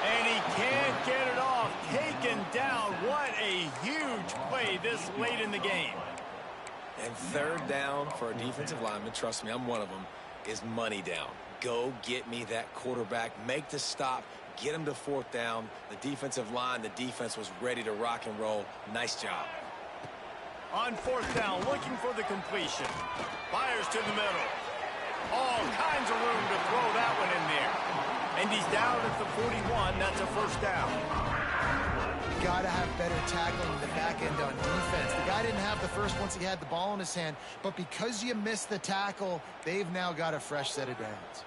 And he can't get it off. Taken down. What a huge play this late in the game. And 3rd down for a defensive lineman, trust me, I'm one of them, is money down. Go get me that quarterback. Make the stop. Get him to 4th down. The defensive line, the defense was ready to rock and roll. Nice job. On 4th down, looking for the completion. Fires to the middle. All kinds of room to throw that one in there. And he's down at the 41. That's a 1st down. Got to have better tackling in the back end on defense. The guy didn't have the first once he had the ball in his hand, but because you missed the tackle, they've now got a fresh set of downs.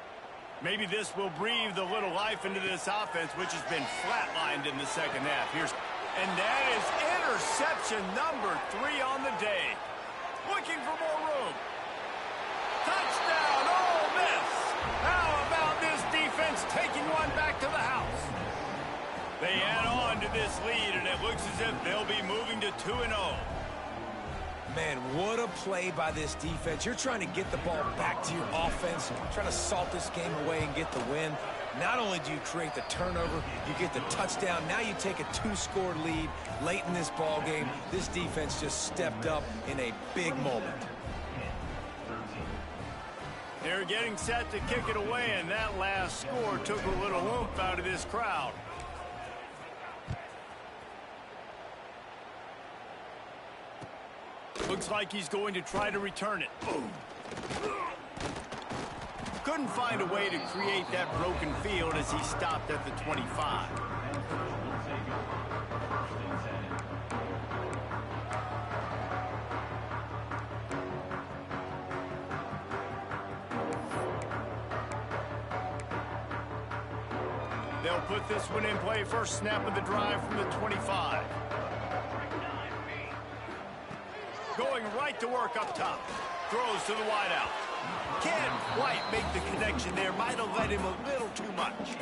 Maybe this will breathe a little life into this offense, which has been flatlined in the 2nd half. And that is interception number 3 on the day. Looking for more room. Touchdown, Ole Miss! How about this defense taking one back to the house? They add on to this lead, and it looks as if they'll be moving to 2-0. Man, what a play by this defense. You're trying to get the ball back to your offense, trying to salt this game away and get the win. Not only do you create the turnover, you get the touchdown. Now you take a 2-score lead late in this ball game. This defense just stepped up in a big moment. They're getting set to kick it away, and that last score took a little oomph out of this crowd. Looks like he's going to try to return it. Boom. Couldn't find a way to create that broken field as he stopped at the 25. They'll put this one in play. First snap of the drive from the 25. Going right to work up top. throws to the wideout. Can't quite make the connection there. Might have led him a little too much.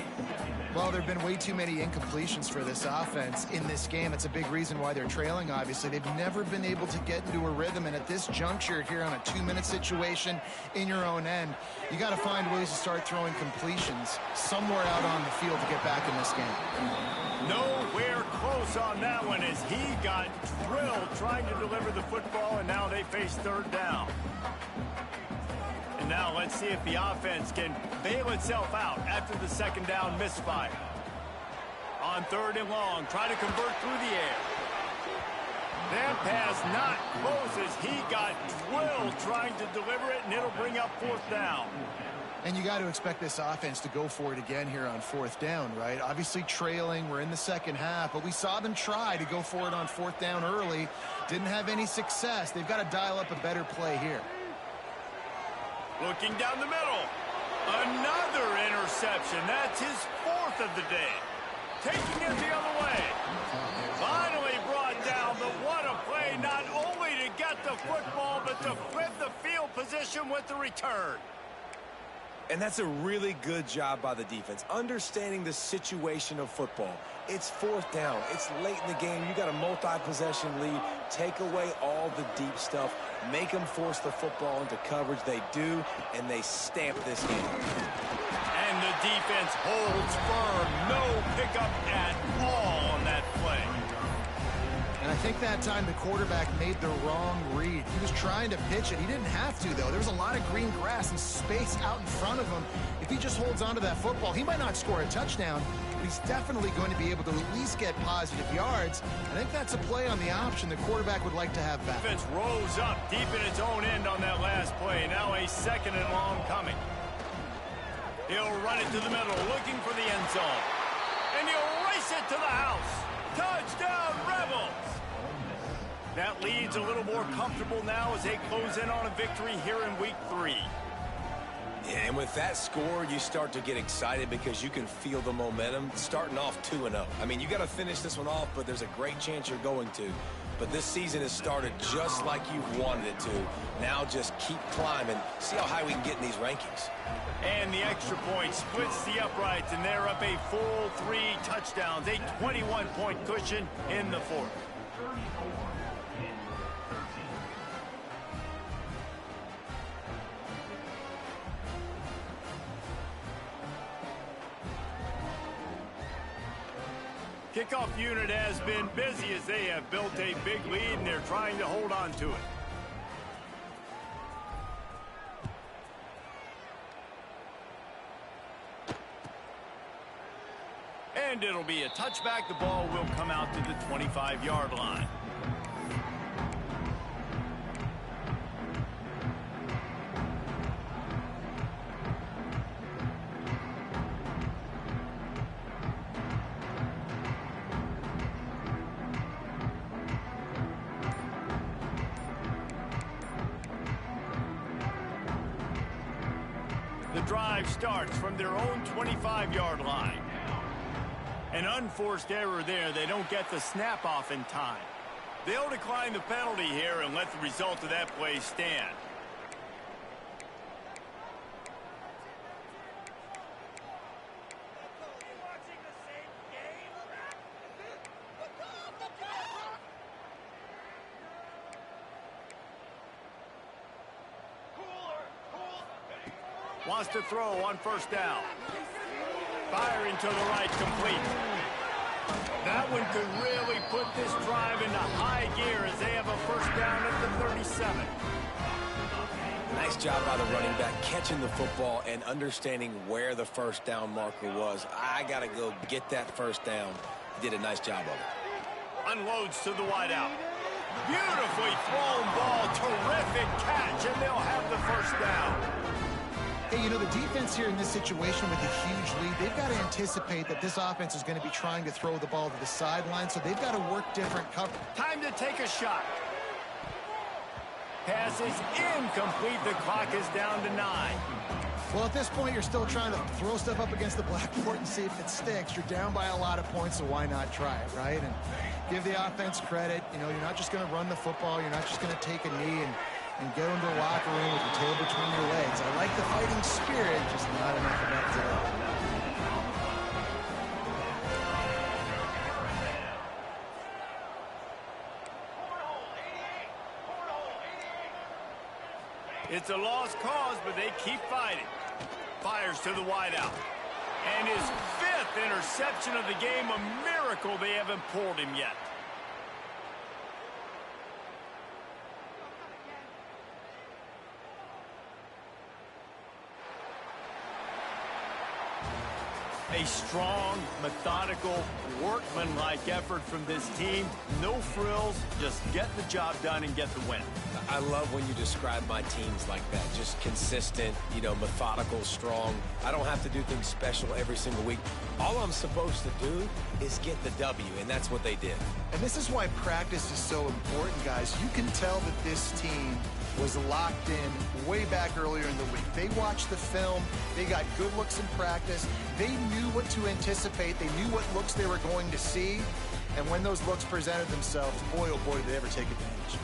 Well, there have been way too many incompletions for this offense in this game. It's a big reason why they're trailing, obviously. They've never been able to get into a rhythm, and at this juncture here on a 2-minute situation in your own end, you got to find ways to start throwing completions somewhere out on the field to get back in this game. Nowhere close on that one as he got drilled trying to deliver the football, and now they face third down. And now let's see if the offense can bail itself out after the second down misfire. On third and long, try to convert through the air. That pass not close as he got drilled trying to deliver it, and it'll bring up fourth down. And you got to expect this offense to go for it again here on fourth down, right? Obviously trailing, we're in the second half, but we saw them try to go for it on fourth down early. Didn't have any success. They've got to dial up a better play here. Looking down the middle. Another interception. That's his fourth of the day. Taking it the other way. Finally brought down, but what a play, not only to get the football, but to flip the field position with the return. And that's a really good job by the defense, understanding the situation of football. It's fourth down. It's late in the game. You got a multi-possession lead. Take away all the deep stuff. Make them force the football into coverage. They do, and they stamp this game. And the defense holds firm. No pickup at all on that play. And I think that time the quarterback made the wrong read. He was trying to pitch it. He didn't have to, though. There was a lot of green grass and space out in front of him. If he just holds onto that football, he might not score a touchdown, but he's definitely going to be able to at least get positive yards. I think that's a play on the option the quarterback would like to have back. Defense rose up deep in its own end on that last play. Now a second and long coming. He'll run it to the middle, looking for the end zone. And he'll race it to the house. Touchdown, Rebels! That lead's a little more comfortable now as they close in on a victory here in week 3. Yeah, and with that score, you start to get excited because you can feel the momentum starting off 2-0. I mean, you got to finish this one off, but there's a great chance you're going to. But this season has started just like you wanted it to. Now just keep climbing. See how high we can get in these rankings. And the extra point splits the uprights, and they're up a full 3 touchdowns, a 21-point cushion in the fourth. Kickoff unit has been busy as they have built a big lead, and they're trying to hold on to it. And it'll be a touchback. The ball will come out to the 25-yard line. The drive starts from their own 25-yard line. An unforced error there. They don't get the snap off in time. They'll decline the penalty here and let the result of that play stand. Wants to throw on first down. Firing to the right, complete. That one could really put this drive into high gear as they have a first down at the 37. Nice job by the running back, catching the football and understanding where the first down marker was. I got to go get that first down. He did a nice job of it. Unloads to the wideout. Beautifully thrown ball. Terrific catch, and they'll have the first down. Hey, you know, the defense here in this situation with a huge lead, they've got to anticipate that this offense is going to be trying to throw the ball to the sideline, so they've got to work different cover. Time to take a shot. Pass is incomplete. The clock is down to 9. Well, at this point, you're still trying to throw stuff up against the blackboard and see if it sticks. You're down by a lot of points, so why not try it, right? And give the offense credit. You know, you're not just going to run the football. You're not just going to take a knee and and go into the locker room with your tail between your legs. I like the fighting spirit, just not enough of that today. It's a lost cause, but they keep fighting. Fires to the wideout. And his 5th interception of the game, a miracle they haven't pulled him yet. A strong, methodical, workmanlike effort from this team. No frills, just get the job done and get the win. I love when you describe my teams like that. Just consistent, you know, methodical, strong. I don't have to do things special every single week. All I'm supposed to do is get the W, and that's what they did. And this is why practice is so important, guys. You can tell that this team was locked in way back earlier in the week. They watched the film. They got good looks in practice. They knew what to anticipate. They knew what looks they were going to see. And when those looks presented themselves, boy, oh boy, did they ever take advantage.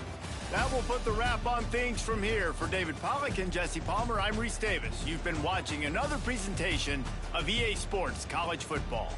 That will put the wrap on things from here. For David Pollack and Jesse Palmer, I'm Reese Davis. You've been watching another presentation of EA Sports College Football.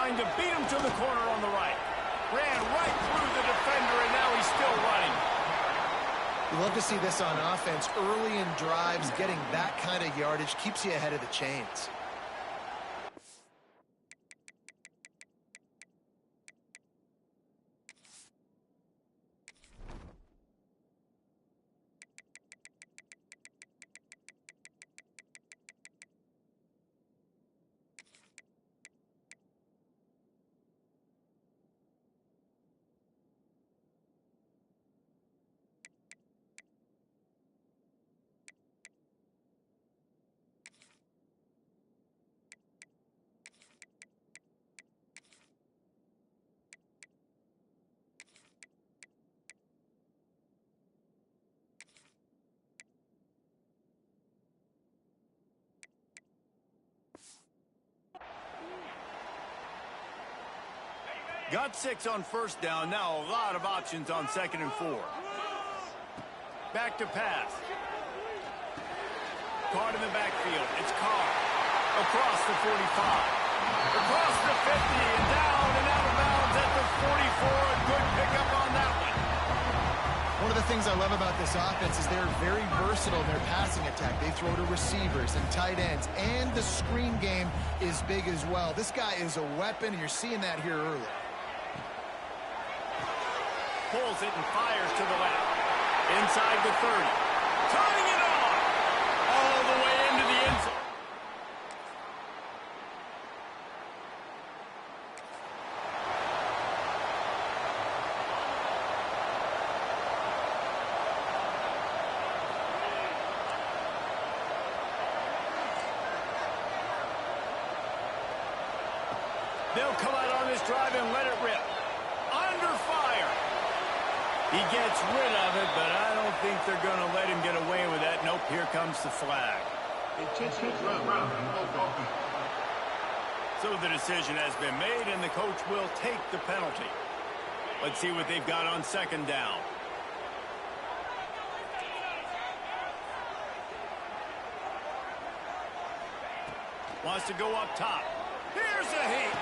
trying to beat him to the corner on the right. Ran right through the defender, and now he's still running. You love to see this on offense. Early in drives, getting that kind of yardage keeps you ahead of the chains. Got 6 on first down. Now a lot of options on 2nd and 4. Back to pass. Caught in the backfield. It's Carr. Across the 45. Across the 50 and down and out of bounds at the 44. A good pickup on that one. One of the things I love about this offense is they're very versatile in their passing attack. They throw to receivers and tight ends, and the screen game is big as well. This guy is a weapon, and you're seeing that here early. Pulls it and fires to the left. Inside the 30. Turning it on. All the way into the end zone. They'll come out on this drive and let it rip. Under fire. He gets rid of it, but I don't think they're going to let him get away with that. Nope, here comes the flag. So the decision has been made, and the coach will take the penalty. Let's see what they've got on 2nd down. Wants to go up top. Here's a heat.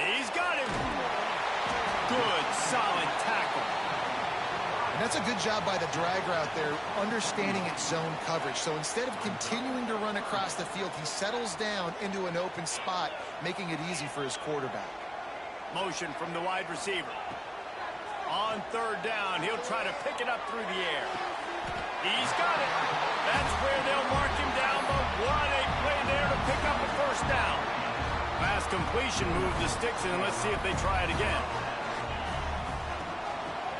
He's got him. Good, solid tackle. And that's a good job by the drag route there, understanding its zone coverage. So instead of continuing to run across the field, he settles down into an open spot, making it easy for his quarterback. Motion from the wide receiver. On 3rd down, he'll try to pick it up through the air. He's got it. That's where they'll mark him down, but what a play there to pick up a 1st down. Pass completion moved the sticks, and let's see if they try it again.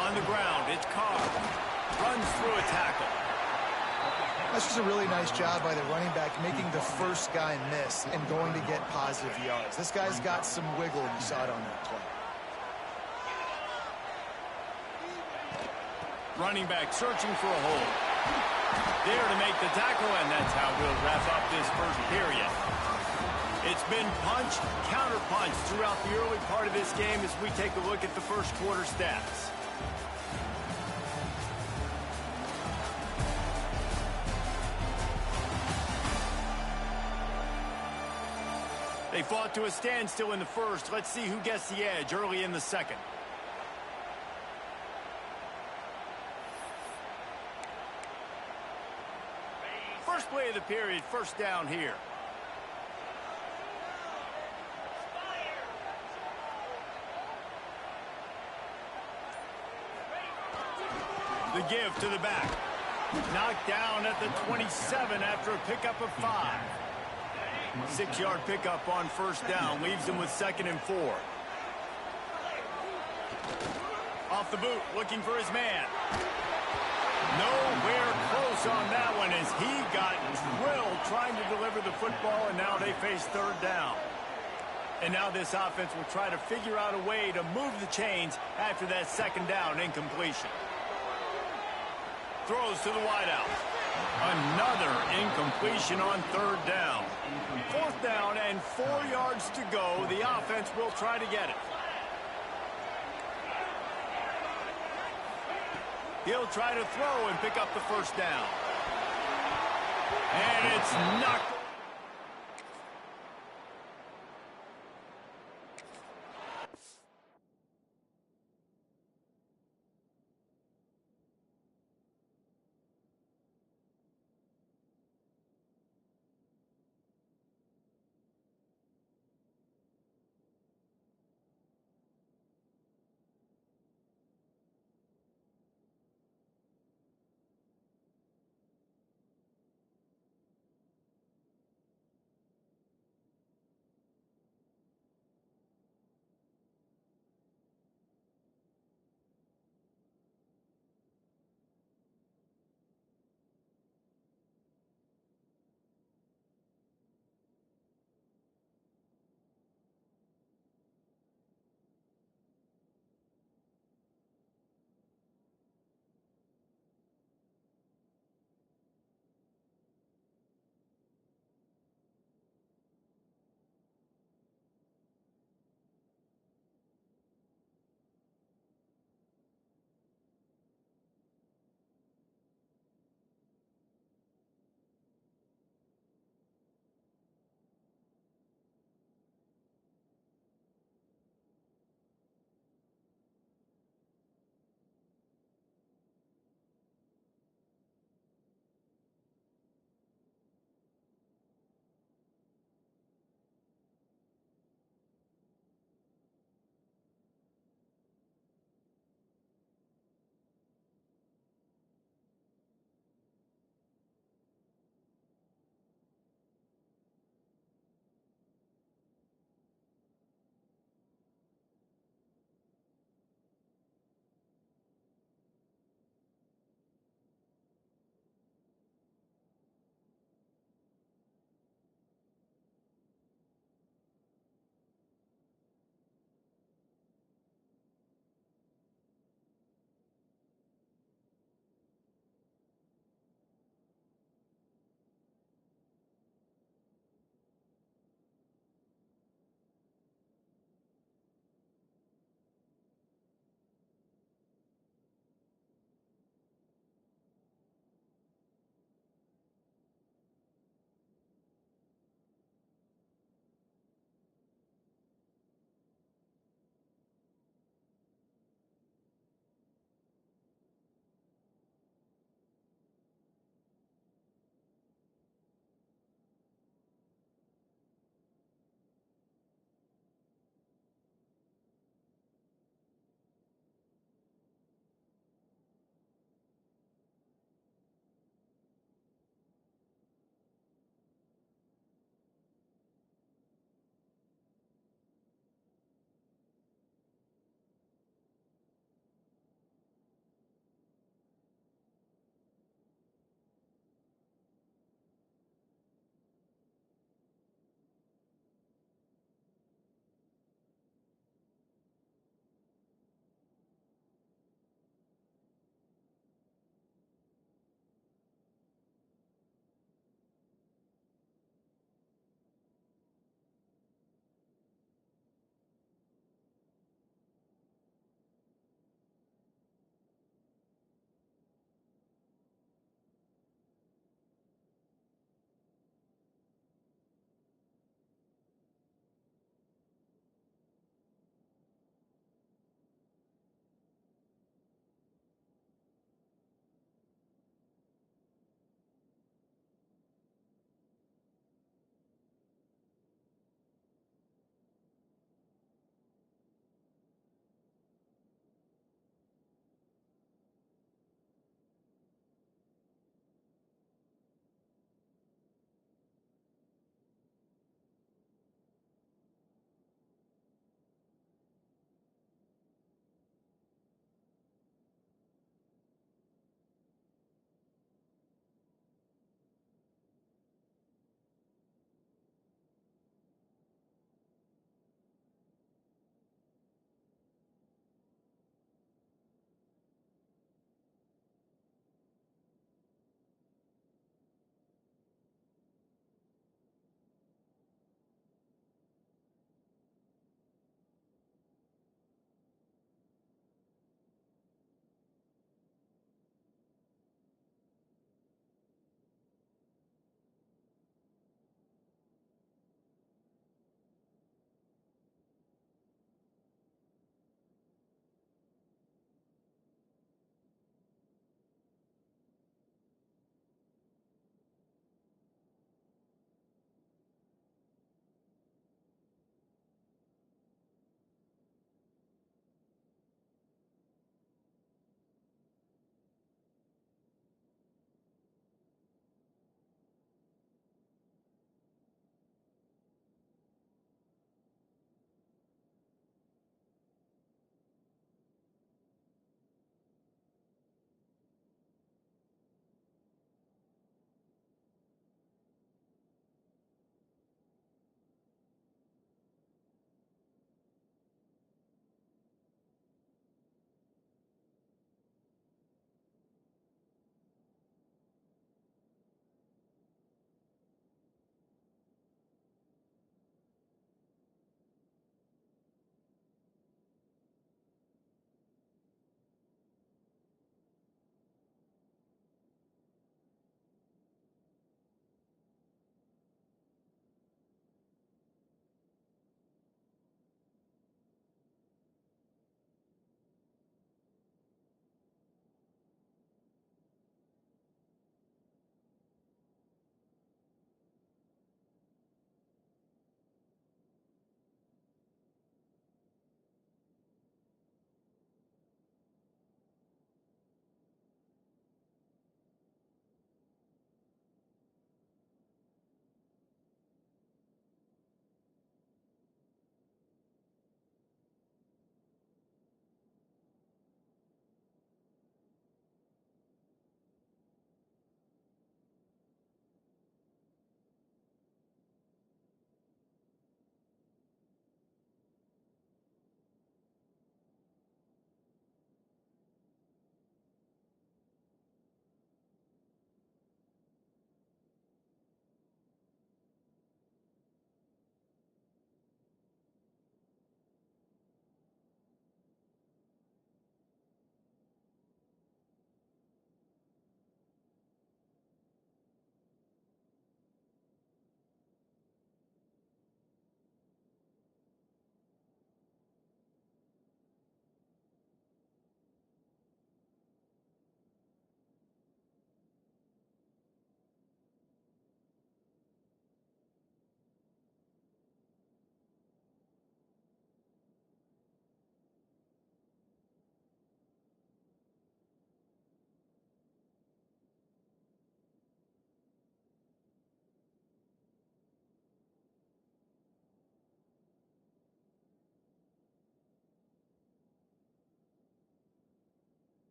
On the ground, it's Carr. Runs through a tackle. That's just a really nice job by the running back, making the first guy miss and going to get positive yards. This guy's got some wiggle, and you saw it on that play. Running back searching for a hole. There to make the tackle, and that's how we'll wrap up this first period. It's been punch, counter-punch throughout the early part of this game as we take a look at the first quarter stats. They fought to a standstill in the first. Let's see who gets the edge early in the second. First play of the period, 1st down here. The give to the back. Knocked down at the 27 after a pickup of 5. 6-yard pickup on 1st down. Leaves him with 2nd and 4. Off the boot, looking for his man. Nowhere close on that one as he got drilled trying to deliver the football, and now they face 3rd down. And now this offense will try to figure out a way to move the chains after that 2nd down incompletion. Throws to the wideout. Another incompletion on 3rd down. 4th down and 4 yards to go. The offense will try to get it. He'll try to throw and pick up the 1st down. And it's knocked.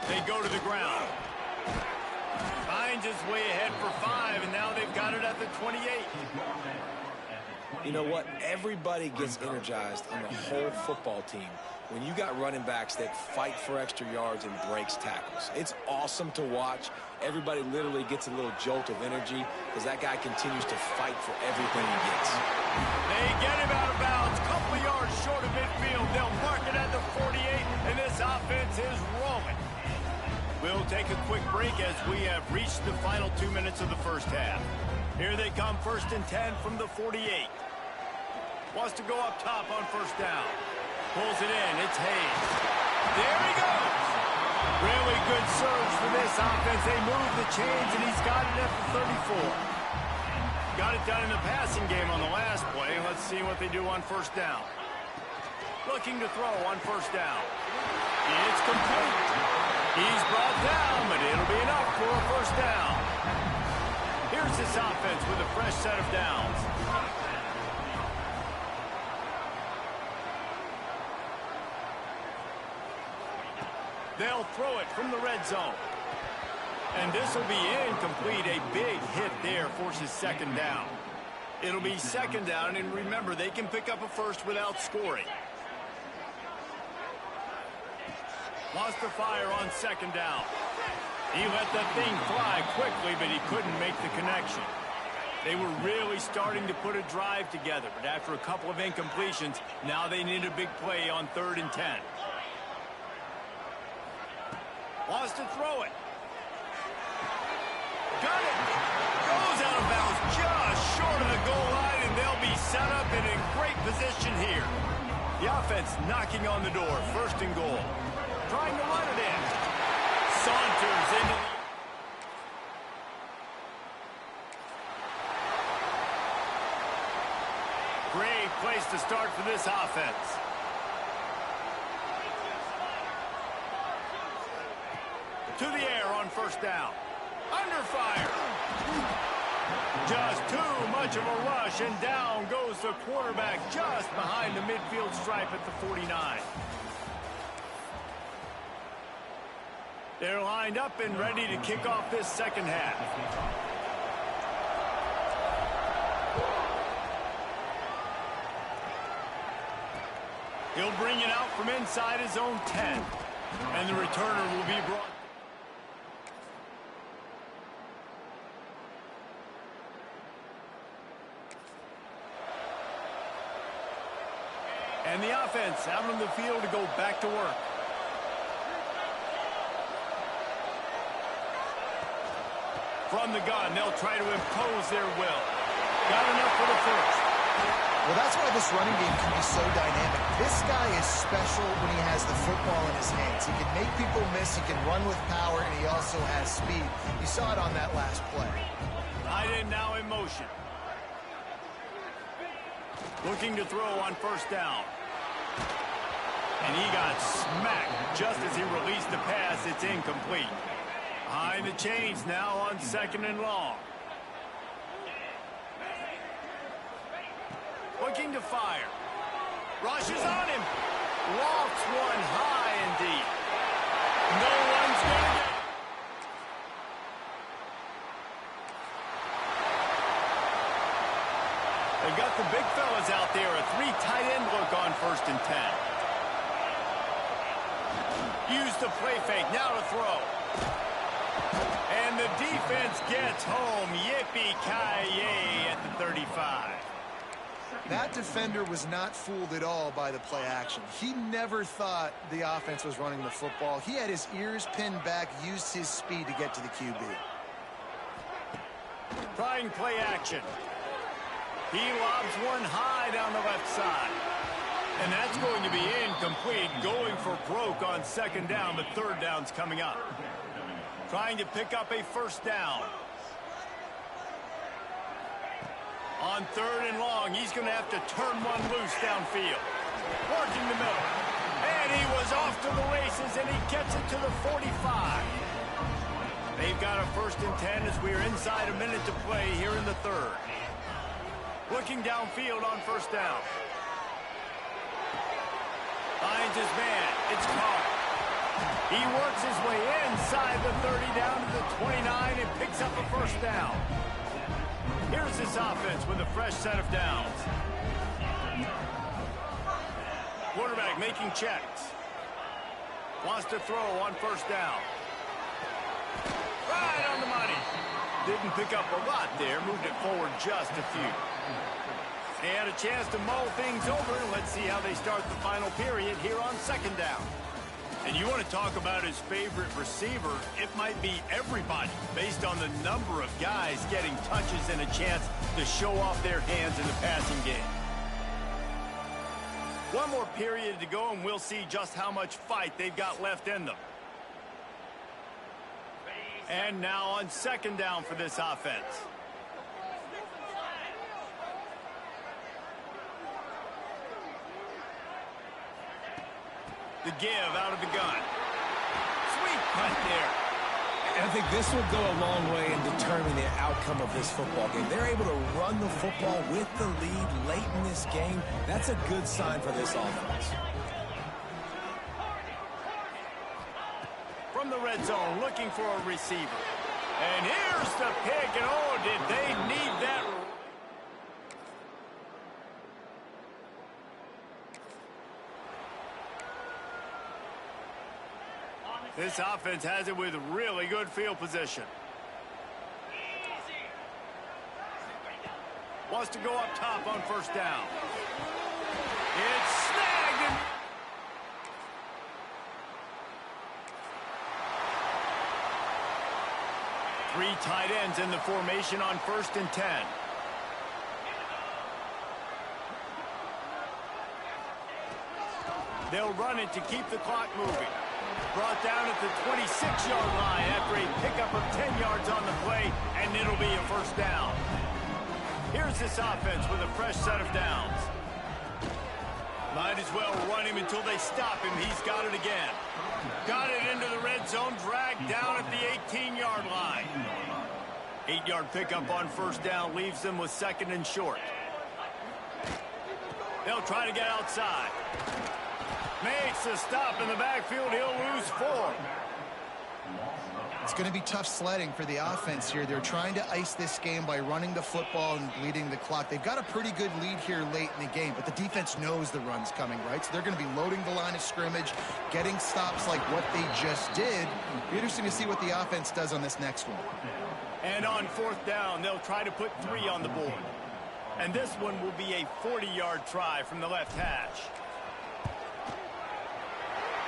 They go to the ground. Finds his way ahead for 5, and now they've got it at the 28. You know what? Everybody gets energized on the whole football team when you got running backs that fight for extra yards and breaks tackles. It's awesome to watch. Everybody literally gets a little jolt of energy because that guy continues to fight for everything he gets. They get him out of bounds, couple of yards short of midfield. They'll mark it at the 48, and this offense is rolling. We'll take a quick break as we have reached the final 2 minutes of the first half. Here they come, 1st and 10 from the 48. Wants to go up top on 1st down. Pulls it in. It's Hayes. There he goes. Really good surge for this offense. They move the chains, and he's got it at the 34. Got it done in the passing game on the last play. Let's see what they do on 1st down. Looking to throw on 1st down. It's complete. He's brought down, but it'll be enough for a 1st down. Here's this offense with a fresh set of downs. They'll throw it from the red zone. And this will be incomplete. A big hit there forces 2nd down. It'll be 2nd down, and remember, they can pick up a 1st without scoring. Lost the fire on 2nd down. He let that thing fly quickly, but he couldn't make the connection. They were really starting to put a drive together, but after a couple of incompletions, now they need a big play on 3rd and 10. Wants to throw it. Got it. Goes out of bounds just short of the goal line, and they'll be set up and in great position here. The offense knocking on the door. 1st and goal. Trying to run it in. Saunters into the... Great place to start for this offense. To the air on 1st down. Under fire. Just too much of a rush, and down goes the quarterback just behind the midfield stripe at the 49. They're lined up and ready to kick off this 2nd half. He'll bring it out from inside his own 10. And the returner will be brought. And the offense out on the field to go back to work. From the gun, they'll try to impose their will. Got enough for the 1st. Well, that's why this running game can be so dynamic. This guy is special when he has the football in his hands. He can make people miss, he can run with power, and he also has speed. You saw it on that last play. Tight end now in motion. Looking to throw on 1st down. And he got smacked just as he released the pass. It's incomplete. Behind the chains now on 2nd and long. Looking to fire. Rushes on him. Lofts one high and deep. No one's going to get it. They've got the big fellas out there. A 3 tight end look on 1st and 10. Use the play fake. Now to throw. And the defense gets home. Yippee-ki-yay at the 35. That defender was not fooled at all by the play action. He never thought the offense was running the football. He had his ears pinned back, used his speed to get to the QB. Trying play action. He lobs one high down the left side. And that's going to be incomplete. Going for broke on 2nd down, but 3rd down's coming up. Trying to pick up a 1st down. On 3rd and long, he's going to have to turn one loose downfield. Working the middle. And he was off to the races, and he gets it to the 45. They've got a 1st and 10 as we are inside a minute to play here in the 3rd. Looking downfield on 1st down. Finds his man. It's Carr. He works his way inside the 30 down to the 29 and picks up a first down. Here's this offense with a fresh set of downs. Quarterback making checks. Wants to throw on first down. Right on the money. Didn't pick up a lot there. Moved it forward just a few. They had a chance to mull things over. Let's see how they start the final period here on second down. And you want to talk about his favorite receiver, it might be everybody based on the number of guys getting touches and a chance to show off their hands in the passing game. One more period to go, and we'll see just how much fight they've got left in them. And now on second down for this offense. The give out of the gun. Sweet cut there. And I think this will go a long way in determining the outcome of this football game. They're able to run the football with the lead late in this game. That's a good sign for this offense. From the red zone, looking for a receiver. And here's the pick, and oh, did they need that. This offense has it with really good field position. Wants to go up top on first down. It's snagged. Three tight ends in the formation on 1st and 10. They'll run it to keep the clock moving. Brought down at the 26-yard line after a pickup of 10 yards on the play, and it'll be a first down. Here's this offense with a fresh set of downs. Might as well run him until they stop him. He's got it again. Got it into the red zone, dragged down at the 18-yard line. 8-yard pickup on first down leaves them with second and short. They'll try to get outside. Makes a stop in the backfield. He'll lose 4. It's going to be tough sledding for the offense here. They're trying to ice this game by running the football and bleeding the clock. They've got a pretty good lead here late in the game, but the defense knows the run's coming, right? So they're going to be loading the line of scrimmage, getting stops like what they just did. It'll be interesting to see what the offense does on this next one. And on 4th down, they'll try to put 3 on the board. And this one will be a 40-yard try from the left hash.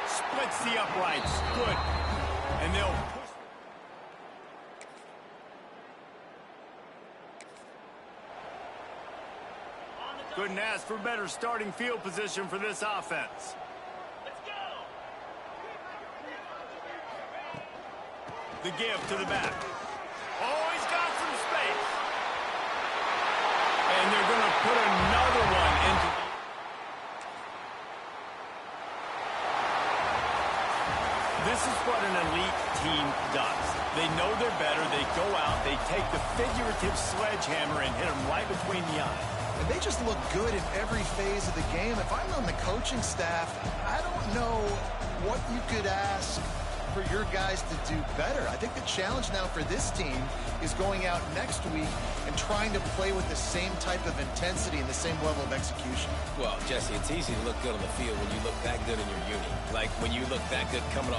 Splits the uprights. Good. And they'll push. Couldn't ask for better starting field position for this offense. Let's go. The give to the back. Oh, he's got some space. And they're going to put another one into the... This is what an elite team does. They know they're better. They go out. They take the figurative sledgehammer and hit them right between the eyes. And they just look good in every phase of the game. If I'm on the coaching staff, I don't know what you could ask for your guys to do better. I think the challenge now for this team is going out next week and trying to play with the same type of intensity and the same level of execution. Well, Jesse, it's easy to look good on the field when you look that good in your uni. Like when you look that good coming off